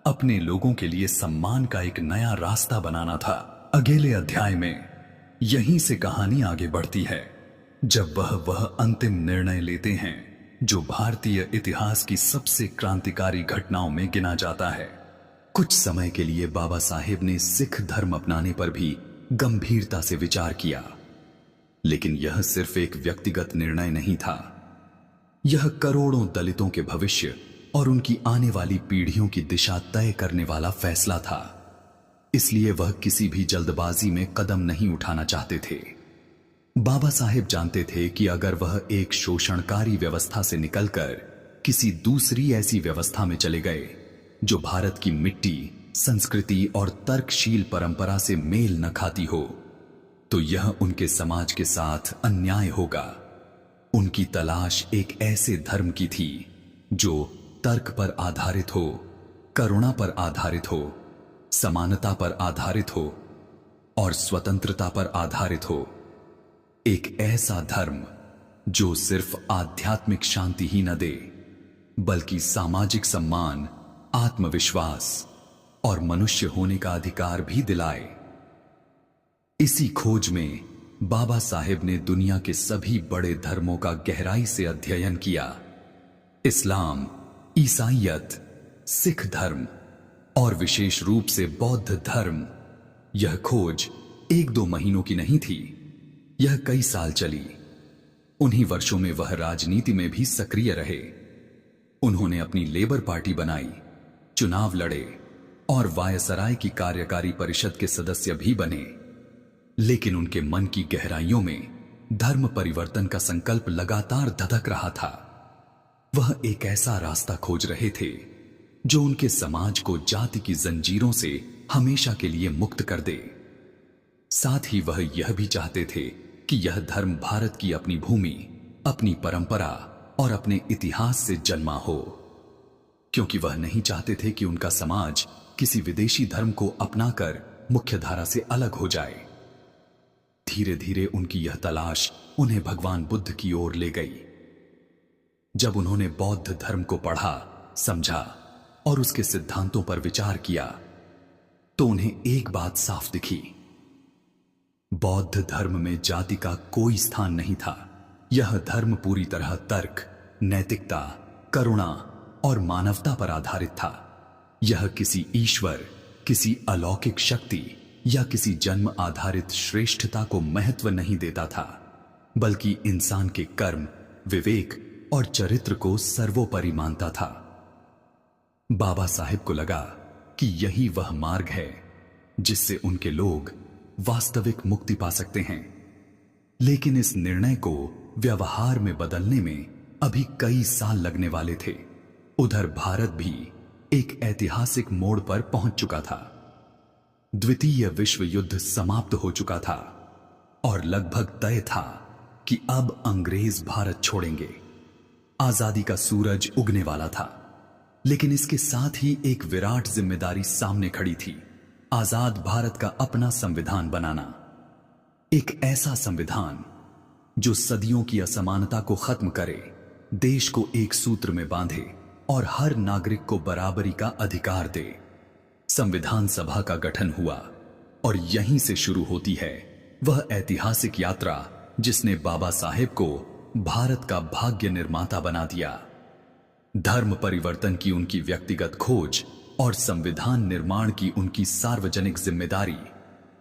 अपने लोगों के लिए सम्मान का एक नया रास्ता बनाना था। अगले अध्याय में यहीं से कहानी आगे बढ़ती है, जब वह अंतिम निर्णय लेते हैं जो भारतीय इतिहास की सबसे क्रांतिकारी घटनाओं में गिना जाता है। कुछ समय के लिए बाबा साहेब ने सिख धर्म अपनाने पर भी गंभीरता से विचार किया, लेकिन यह सिर्फ एक व्यक्तिगत निर्णय नहीं था। यह करोड़ों दलितों के भविष्य और उनकी आने वाली पीढ़ियों की दिशा तय करने वाला फैसला था। इसलिए वह किसी भी जल्दबाजी में कदम नहीं उठाना चाहते थे। बाबा साहेब जानते थे कि अगर वह एक शोषणकारी व्यवस्था से निकलकर किसी दूसरी ऐसी व्यवस्था में चले गए जो भारत की मिट्टी, संस्कृति और तर्कशील परंपरा से मेल न खाती हो, तो यह उनके समाज के साथ अन्याय होगा। उनकी तलाश एक ऐसे धर्म की थी जो तर्क पर आधारित हो, करुणा पर आधारित हो, समानता पर आधारित हो और स्वतंत्रता पर आधारित हो। एक ऐसा धर्म जो सिर्फ आध्यात्मिक शांति ही न दे, बल्कि सामाजिक सम्मान, आत्मविश्वास और मनुष्य होने का अधिकार भी दिलाए। इसी खोज में बाबा साहेब ने दुनिया के सभी बड़े धर्मों का गहराई से अध्ययन किया। इस्लाम, ईसाईयत, सिख धर्म और विशेष रूप से बौद्ध धर्म। यह खोज 1-2 महीनों की नहीं थी, यह कई साल चली। उन्हीं वर्षों में वह राजनीति में भी सक्रिय रहे। उन्होंने अपनी लेबर पार्टी बनाई, चुनाव लड़े और वायसराय की कार्यकारी परिषद के सदस्य भी बने। लेकिन उनके मन की गहराइयों में धर्म परिवर्तन का संकल्प लगातार धधक रहा था। वह एक ऐसा रास्ता खोज रहे थे जो उनके समाज को जाति की जंजीरों से हमेशा के लिए मुक्त कर दे। साथ ही वह यह भी चाहते थे कि यह धर्म भारत की अपनी भूमि, अपनी परंपरा और अपने इतिहास से जन्मा हो, क्योंकि वह नहीं चाहते थे कि उनका समाज किसी विदेशी धर्म को अपनाकर मुख्यधारा से अलग हो जाए। धीरे धीरे उनकी यह तलाश उन्हें भगवान बुद्ध की ओर ले गई। जब उन्होंने बौद्ध धर्म को पढ़ा, समझा और उसके सिद्धांतों पर विचार किया, तो उन्हें एक बात साफ दिखी। बौद्ध धर्म में जाति का कोई स्थान नहीं था। यह धर्म पूरी तरह तर्क, नैतिकता, करुणा और मानवता पर आधारित था। यह किसी ईश्वर, किसी अलौकिक शक्ति या किसी जन्म आधारित श्रेष्ठता को महत्व नहीं देता था, बल्कि इंसान के कर्म, विवेक और चरित्र को सर्वोपरि मानता था। बाबा साहेब को लगा कि यही वह मार्ग है जिससे उनके लोग वास्तविक मुक्ति पा सकते हैं। लेकिन इस निर्णय को व्यवहार में बदलने में अभी कई साल लगने वाले थे। उधर भारत भी एक ऐतिहासिक मोड़ पर पहुंच चुका था। द्वितीय विश्व युद्ध समाप्त हो चुका था और लगभग तय था कि अब अंग्रेज भारत छोड़ेंगे। आजादी का सूरज उगने वाला था, लेकिन इसके साथ ही एक विराट जिम्मेदारी सामने खड़ी थी। आजाद भारत का अपना संविधान बनाना। एक ऐसा संविधान जो सदियों की असमानता को खत्म करे, देश को एक सूत्र में बांधे और हर नागरिक को बराबरी का अधिकार दे। संविधान सभा का गठन हुआ और यहीं से शुरू होती है वह ऐतिहासिक यात्रा जिसने बाबा साहेब को भारत का भाग्य निर्माता बना दिया। धर्म परिवर्तन की उनकी व्यक्तिगत खोज और संविधान निर्माण की उनकी सार्वजनिक जिम्मेदारी,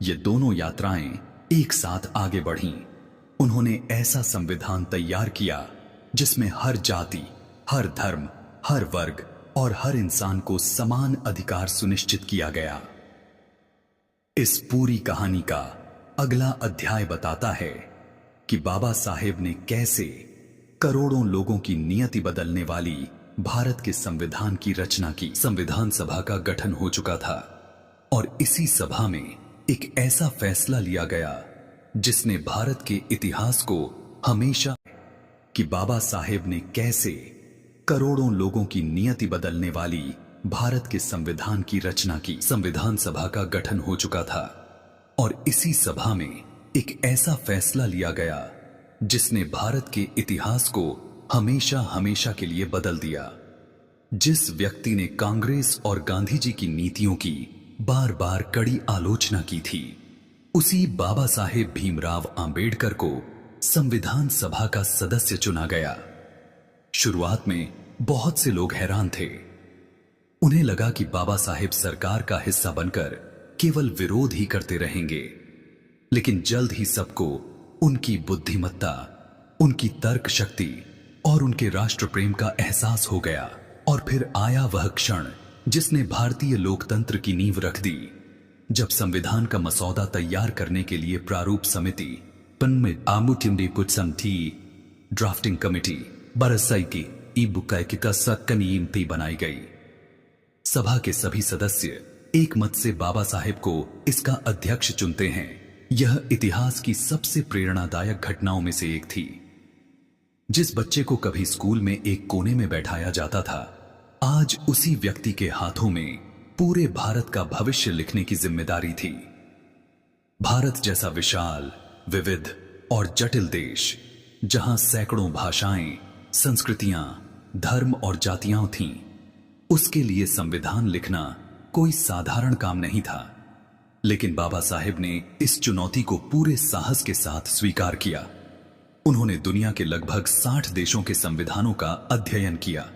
ये दोनों यात्राएं एक साथ आगे बढ़ीं। उन्होंने ऐसा संविधान तैयार किया जिसमें हर जाति, हर धर्म, हर वर्ग और हर इंसान को समान अधिकार सुनिश्चित किया गया। इस पूरी कहानी का अगला अध्याय बताता है कि बाबा साहेब ने कैसे करोड़ों लोगों की नियति बदलने वाली भारत के संविधान की रचना की। संविधान सभा का गठन हो चुका था और इसी सभा में एक ऐसा फैसला लिया गया जिसने भारत के इतिहास को हमेशा कि बाबा साहेब ने कैसे करोड़ों लोगों की नियति बदलने वाली भारत के संविधान की रचना की। संविधान सभा का गठन हो चुका था और इसी सभा में एक ऐसा फैसला लिया गया जिसने भारत के इतिहास को हमेशा हमेशा के लिए बदल दिया। जिस व्यक्ति ने कांग्रेस और गांधी जी की नीतियों की बार बार कड़ी आलोचना की थी, उसी बाबा साहेब भीमराव आंबेडकर को संविधान सभा का सदस्य चुना गया। शुरुआत में बहुत से लोग हैरान थे। उन्हें लगा कि बाबा साहेब सरकार का हिस्सा बनकर केवल विरोध ही करते रहेंगे, लेकिन जल्द ही सबको उनकी बुद्धिमत्ता, उनकी तर्क शक्ति और उनके राष्ट्र प्रेम का एहसास हो गया। और फिर आया वह क्षण जिसने भारतीय लोकतंत्र की नींव रख दी, जब संविधान का मसौदा तैयार करने के लिए प्रारूप समिति ड्राफ्टिंग कमेटी बरसाई की बनाई गई। सभा के सभी सदस्य एक मत से बाबा साहेब को इसका अध्यक्ष चुनते हैं। यह इतिहास की सबसे प्रेरणादायक घटनाओं में से एक थी। जिस बच्चे को कभी स्कूल में एक कोने में बैठाया जाता था, आज उसी व्यक्ति के हाथों में पूरे भारत का भविष्य लिखने की जिम्मेदारी थी। भारत जैसा विशाल, विविध और जटिल देश, जहां सैकड़ों भाषाएं, संस्कृतियां, धर्म और जातियां थीं, उसके लिए संविधान लिखना कोई साधारण काम नहीं था। लेकिन बाबा साहेब ने इस चुनौती को पूरे साहस के साथ स्वीकार किया। उन्होंने दुनिया के लगभग 60 देशों के संविधानों का अध्ययन किया।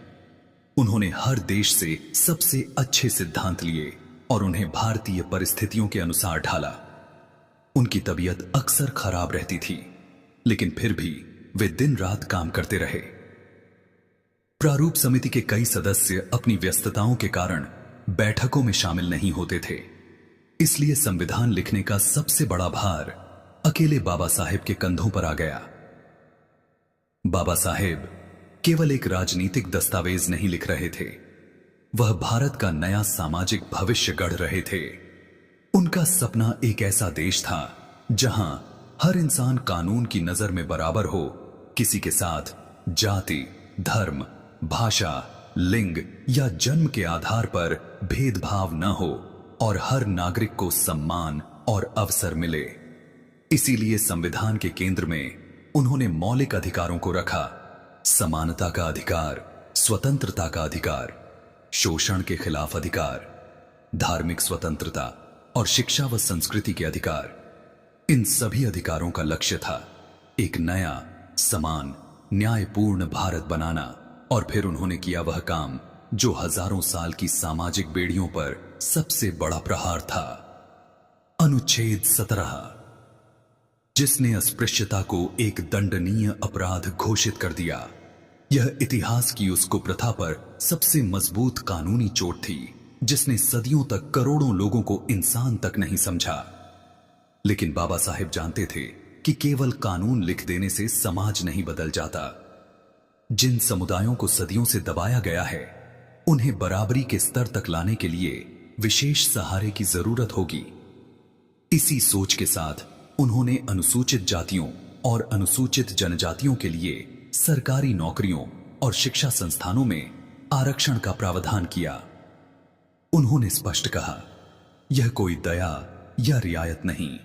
उन्होंने हर देश से सबसे अच्छे सिद्धांत लिए और उन्हें भारतीय परिस्थितियों के अनुसार ढाला। उनकी तबीयत अक्सर खराब रहती थी, लेकिन फिर भी वे दिन रात काम करते रहे। प्रारूप समिति के कई सदस्य अपनी व्यस्तताओं के कारण बैठकों में शामिल नहीं होते थे, इसलिए संविधान लिखने का सबसे बड़ा भार अकेले बाबा साहेब के कंधों पर आ गया। बाबा साहेब केवल एक राजनीतिक दस्तावेज नहीं लिख रहे थे, वह भारत का नया सामाजिक भविष्य गढ़ रहे थे। उनका सपना एक ऐसा देश था जहां हर इंसान कानून की नजर में बराबर हो, किसी के साथ जाति, धर्म, भाषा, लिंग या जन्म के आधार पर भेदभाव न हो और हर नागरिक को सम्मान और अवसर मिले। इसीलिए संविधान के केंद्र में उन्होंने मौलिक अधिकारों को रखा। समानता का अधिकार, स्वतंत्रता का अधिकार, शोषण के खिलाफ अधिकार, धार्मिक स्वतंत्रता और शिक्षा व संस्कृति के अधिकार। इन सभी अधिकारों का लक्ष्य था एक नया, समान, न्यायपूर्ण भारत बनाना। और फिर उन्होंने किया वह काम जो हजारों साल की सामाजिक बेड़ियों पर सबसे बड़ा प्रहार था, अनुच्छेद 17, जिसने अस्पृश्यता को एक दंडनीय अपराध घोषित कर दिया। यह इतिहास की उस कुप्रथा पर सबसे मजबूत कानूनी चोट थी जिसने सदियों तक करोड़ों लोगों को इंसान तक नहीं समझा। लेकिन बाबा साहेब जानते थे कि केवल कानून लिख देने से समाज नहीं बदल जाता। जिन समुदायों को सदियों से दबाया गया है, उन्हें बराबरी के स्तर तक लाने के लिए विशेष सहारे की जरूरत होगी। इसी सोच के साथ उन्होंने अनुसूचित जातियों और अनुसूचित जनजातियों के लिए सरकारी नौकरियों और शिक्षा संस्थानों में आरक्षण का प्रावधान किया। उन्होंने स्पष्ट कहा, यह कोई दया या रियायत नहीं,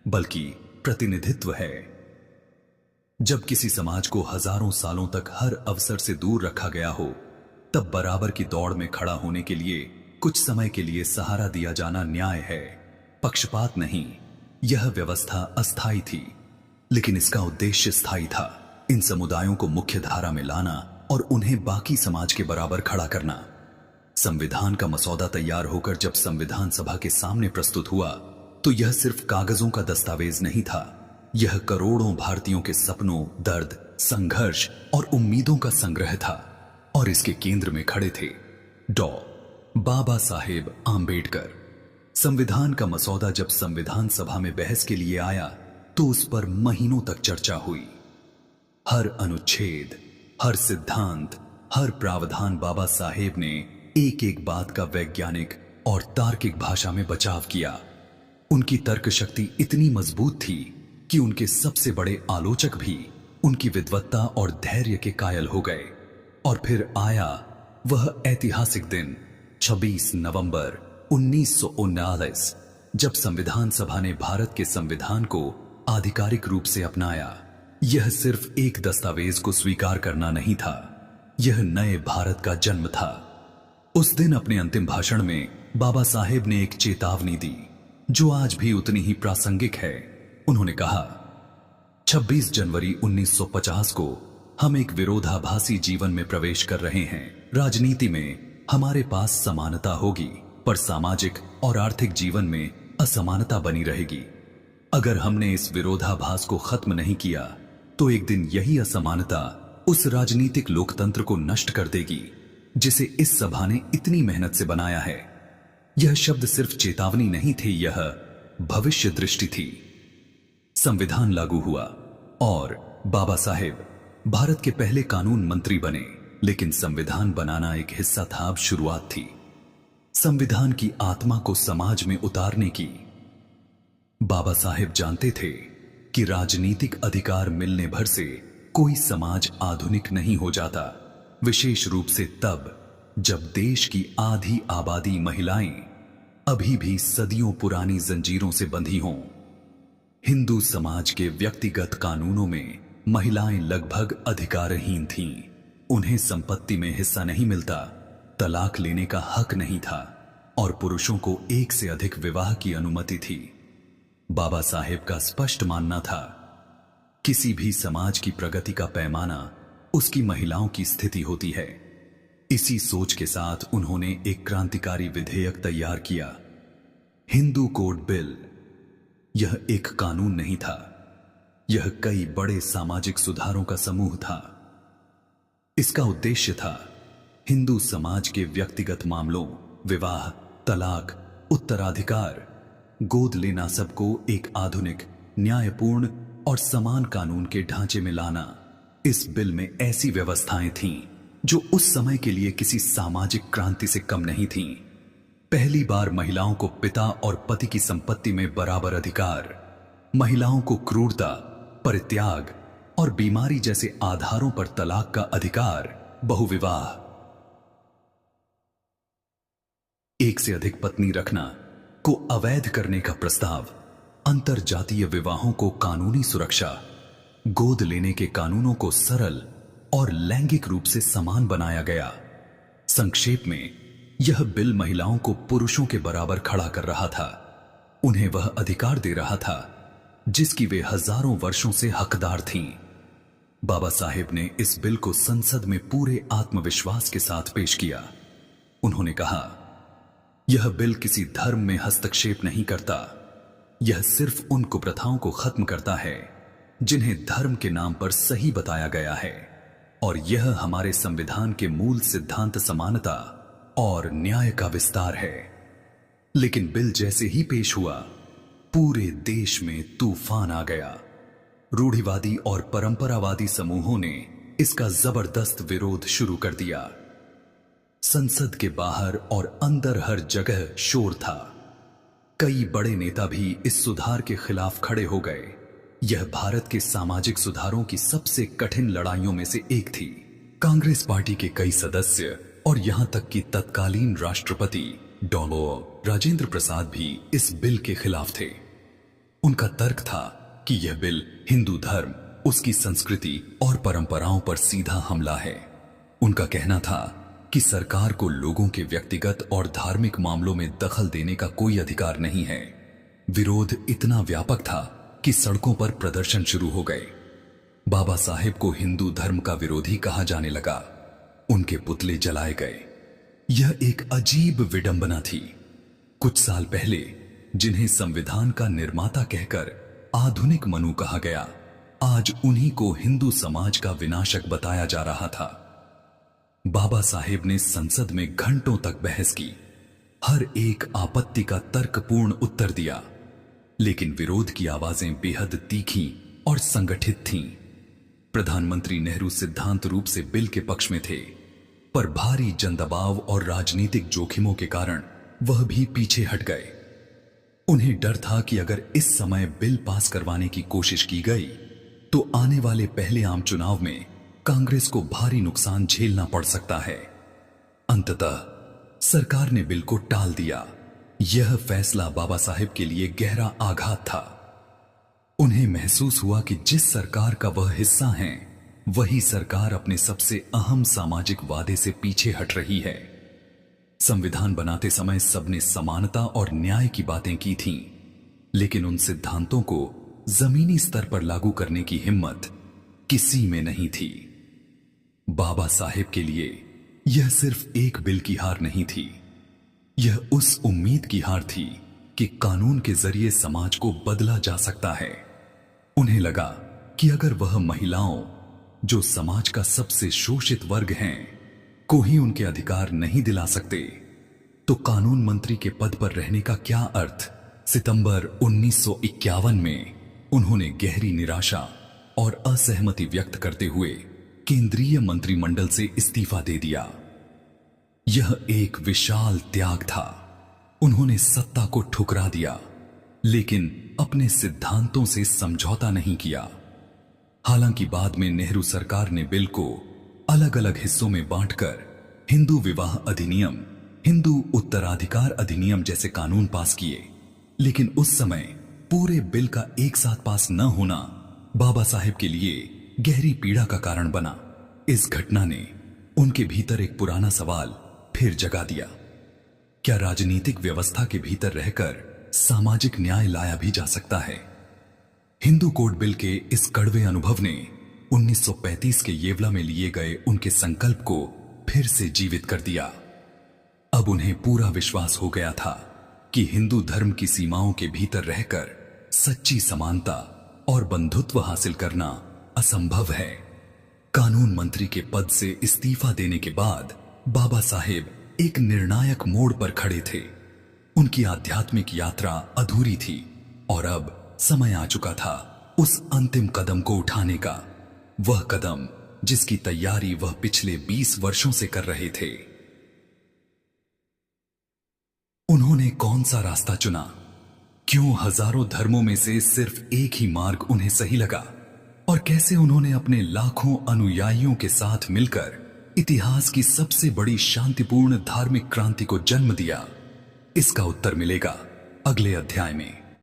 बल्कि प्रतिनिधित्व है। जब किसी समाज को हजारों सालों तक हर अवसर से दूर रखा गया हो, तब बराबर की दौड़ में खड़ा होने के लिए कुछ समय के लिए सहारा दिया जाना न्याय है, पक्षपात नहीं। यह व्यवस्था अस्थायी थी, लेकिन इसका उद्देश्य स्थायी था, इन समुदायों को मुख्य धारा में लाना और उन्हें बाकी समाज के बराबर खड़ा करना। संविधान का मसौदा तैयार होकर जब संविधान सभा के सामने प्रस्तुत हुआ, तो यह सिर्फ कागजों का दस्तावेज नहीं था, यह करोड़ों भारतीयों के सपनों, दर्द, संघर्ष और उम्मीदों का संग्रह था। और इसके केंद्र में खड़े थे डॉ. बाबा साहेब आंबेडकर। संविधान का मसौदा जब संविधान सभा में बहस के लिए आया, तो उस पर महीनों तक चर्चा हुई। हर अनुच्छेद, हर सिद्धांत, हर प्रावधान बाबा साहेब ने एक एक बात का वैज्ञानिक और तार्किक भाषा में बचाव किया। उनकी तर्क शक्ति इतनी मजबूत थी कि उनके सबसे बड़े आलोचक भी उनकी विद्वत्ता और धैर्य के कायल हो गए। और फिर आया वह ऐतिहासिक दिन 26 नवंबर 1919, जब संविधान सभा ने भारत के संविधान को आधिकारिक रूप से अपनाया। यह सिर्फ एक दस्तावेज को स्वीकार करना नहीं था, यह नए भारत का जन्म था। उस दिन अपने अंतिम भाषण में बाबा साहेब ने एक चेतावनी दी जो आज भी उतनी ही प्रासंगिक है। उन्होंने कहा, 26 जनवरी 1950 को हम एक विरोधाभासी जीवन में प्रवेश कर रहे हैं। राजनीति में हमारे पास समानता होगी, पर सामाजिक और आर्थिक जीवन में असमानता बनी रहेगी। अगर हमने इस विरोधाभास को खत्म नहीं किया तो एक दिन यही असमानता उस राजनीतिक लोकतंत्र को नष्ट कर देगी जिसे इस सभा ने इतनी मेहनत से बनाया है। यह शब्द सिर्फ चेतावनी नहीं थे, यह भविष्य दृष्टि थी। संविधान लागू हुआ और बाबा साहेब भारत के पहले कानून मंत्री बने। लेकिन संविधान बनाना एक हिस्सा था, अब शुरुआत थी संविधान की आत्मा को समाज में उतारने की। बाबा साहेब जानते थे कि राजनीतिक अधिकार मिलने भर से कोई समाज आधुनिक नहीं हो जाता, विशेष रूप से तब जब देश की आधी आबादी महिलाएं अभी भी सदियों पुरानी जंजीरों से बंधी हों। हिंदू समाज के व्यक्तिगत कानूनों में महिलाएं लगभग अधिकारहीन थीं। उन्हें संपत्ति में हिस्सा नहीं मिलता, तलाक लेने का हक नहीं था और पुरुषों को एक से अधिक विवाह की अनुमति थी। बाबा साहेब का स्पष्ट मानना था, किसी भी समाज की प्रगति का पैमाना उसकी महिलाओं की स्थिति होती है। इसी सोच के साथ उन्होंने एक क्रांतिकारी विधेयक तैयार किया, हिंदू कोड बिल। यह एक कानून नहीं था, यह कई बड़े सामाजिक सुधारों का समूह था। इसका उद्देश्य था हिंदू समाज के व्यक्तिगत मामलों, विवाह, तलाक, उत्तराधिकार, गोद लेना सबको एक आधुनिक, न्यायपूर्ण और समान कानून के ढांचे में लाना। इस बिल में ऐसी व्यवस्थाएं थीं जो उस समय के लिए किसी सामाजिक क्रांति से कम नहीं थीं। पहली बार महिलाओं को पिता और पति की संपत्ति में बराबर अधिकार, महिलाओं को क्रूरता, परित्याग और बीमारी जैसे आधारों पर तलाक का अधिकार, बहुविवाह, एक से अधिक पत्नी रखना को अवैध करने का प्रस्ताव, अंतरजातीय विवाहों को कानूनी सुरक्षा, गोद लेने के कानूनों को सरल और लैंगिक रूप से समान बनाया गया। संक्षेप में, यह बिल महिलाओं को पुरुषों के बराबर खड़ा कर रहा था। उन्हें वह अधिकार दे रहा था जिसकी वे हजारों वर्षों से हकदार थीं। बाबा साहेब ने इस बिल को संसद में पूरे आत्मविश्वास के साथ पेश किया। उन्होंने कहा, यह बिल किसी धर्म में हस्तक्षेप नहीं करता, यह सिर्फ उन कुप्रथाओं को खत्म करता है जिन्हें धर्म के नाम पर सही बताया गया है, और यह हमारे संविधान के मूल सिद्धांत समानता और न्याय का विस्तार है। लेकिन बिल जैसे ही पेश हुआ, पूरे देश में तूफान आ गया। रूढ़िवादी और परंपरावादी समूहों ने इसका जबरदस्त विरोध शुरू कर दिया। संसद के बाहर और अंदर हर जगह शोर था। कई बड़े नेता भी इस सुधार के खिलाफ खड़े हो गए। यह भारत के सामाजिक सुधारों की सबसे कठिन लड़ाइयों में से एक थी। कांग्रेस पार्टी के कई सदस्य और यहां तक कि तत्कालीन राष्ट्रपति डॉक्टर राजेंद्र प्रसाद भी इस बिल के खिलाफ थे। उनका तर्क था कि यह बिल हिंदू धर्म, उसकी संस्कृति और परंपराओं पर सीधा हमला है। उनका कहना था कि सरकार को लोगों के व्यक्तिगत और धार्मिक मामलों में दखल देने का कोई अधिकार नहीं है। विरोध इतना व्यापक था कि सड़कों पर प्रदर्शन शुरू हो गए। बाबा साहेब को हिंदू धर्म का विरोधी कहा जाने लगा। उनके पुतले जलाए गए। यह एक अजीब विडंबना थी। कुछ साल पहले जिन्हें संविधान का निर्माता कहकर आधुनिक मनु कहा गया, आज उन्हीं को हिंदू समाज का विनाशक बताया जा रहा था। बाबा साहेब ने संसद में घंटों तक बहस की, हर एक आपत्ति का तर्कपूर्ण उत्तर दिया, लेकिन विरोध की आवाजें बेहद तीखी और संगठित थीं। प्रधानमंत्री नेहरू सिद्धांत रूप से बिल के पक्ष में थे, पर भारी जनदबाव और राजनीतिक जोखिमों के कारण वह भी पीछे हट गए। उन्हें डर था कि अगर इस समय बिल पास करवाने की कोशिश की गई तो आने वाले पहले आम चुनाव में कांग्रेस को भारी नुकसान झेलना पड़ सकता है। अंततः सरकार ने बिल को टाल दिया। यह फैसला बाबा साहेब के लिए गहरा आघात था। उन्हें महसूस हुआ कि जिस सरकार का वह हिस्सा हैं, वही सरकार अपने सबसे अहम सामाजिक वादे से पीछे हट रही है। संविधान बनाते समय सबने समानता और न्याय की बातें की थीं, लेकिन उन सिद्धांतों को जमीनी स्तर पर लागू करने की हिम्मत किसी में नहीं थी। बाबा साहेब के लिए यह सिर्फ एक बिल की हार नहीं थी, यह उस उम्मीद की हार थी कि कानून के जरिए समाज को बदला जा सकता है। उन्हें लगा कि अगर वह महिलाओं, जो समाज का सबसे शोषित वर्ग हैं, को ही उनके अधिकार नहीं दिला सकते, तो कानून मंत्री के पद पर रहने का क्या अर्थ। सितंबर 1951 में उन्होंने गहरी निराशा और असहमति व्यक्त करते हुए केंद्रीय मंत्रिमंडल से इस्तीफा दे दिया। यह एक विशाल त्याग था। उन्होंने सत्ता को ठुकरा दिया, लेकिन अपने सिद्धांतों से समझौता नहीं किया। हालांकि बाद में नेहरू सरकार ने बिल को अलग अलग हिस्सों में बांटकर हिंदू विवाह अधिनियम, हिंदू उत्तराधिकार अधिनियम जैसे कानून पास किए, लेकिन उस समय पूरे बिल का एक साथ पास न होना बाबा साहेब के लिए गहरी पीड़ा का कारण बना। इस घटना ने उनके भीतर एक पुराना सवाल फिर जगा दिया, क्या राजनीतिक व्यवस्था के भीतर रहकर सामाजिक न्याय लाया भी जा सकता है। हिंदू कोड बिल के इस कड़वे अनुभव ने 1935 के येवला में लिए गए उनके संकल्प को फिर से जीवित कर दिया। अब उन्हें पूरा विश्वास हो गया था कि हिंदू धर्म की सीमाओं के भीतर रहकर सच्ची समानता और बंधुत्व हासिल करना असंभव है। कानून मंत्री के पद से इस्तीफा देने के बाद बाबा साहेब एक निर्णायक मोड़ पर खड़े थे। उनकी आध्यात्मिक यात्रा अधूरी थी और अब समय आ चुका था उस अंतिम कदम को उठाने का, वह कदम जिसकी तैयारी वह पिछले 20 वर्षों से कर रहे थे। उन्होंने कौन सा रास्ता चुना? क्यों हजारों धर्मों में से सिर्फ एक ही मार्ग उन्हें सही लगा? और कैसे उन्होंने अपने लाखों अनुयायियों के साथ मिलकर इतिहास की सबसे बड़ी शांतिपूर्ण धार्मिक क्रांति को जन्म दिया? इसका उत्तर मिलेगा अगले अध्याय में।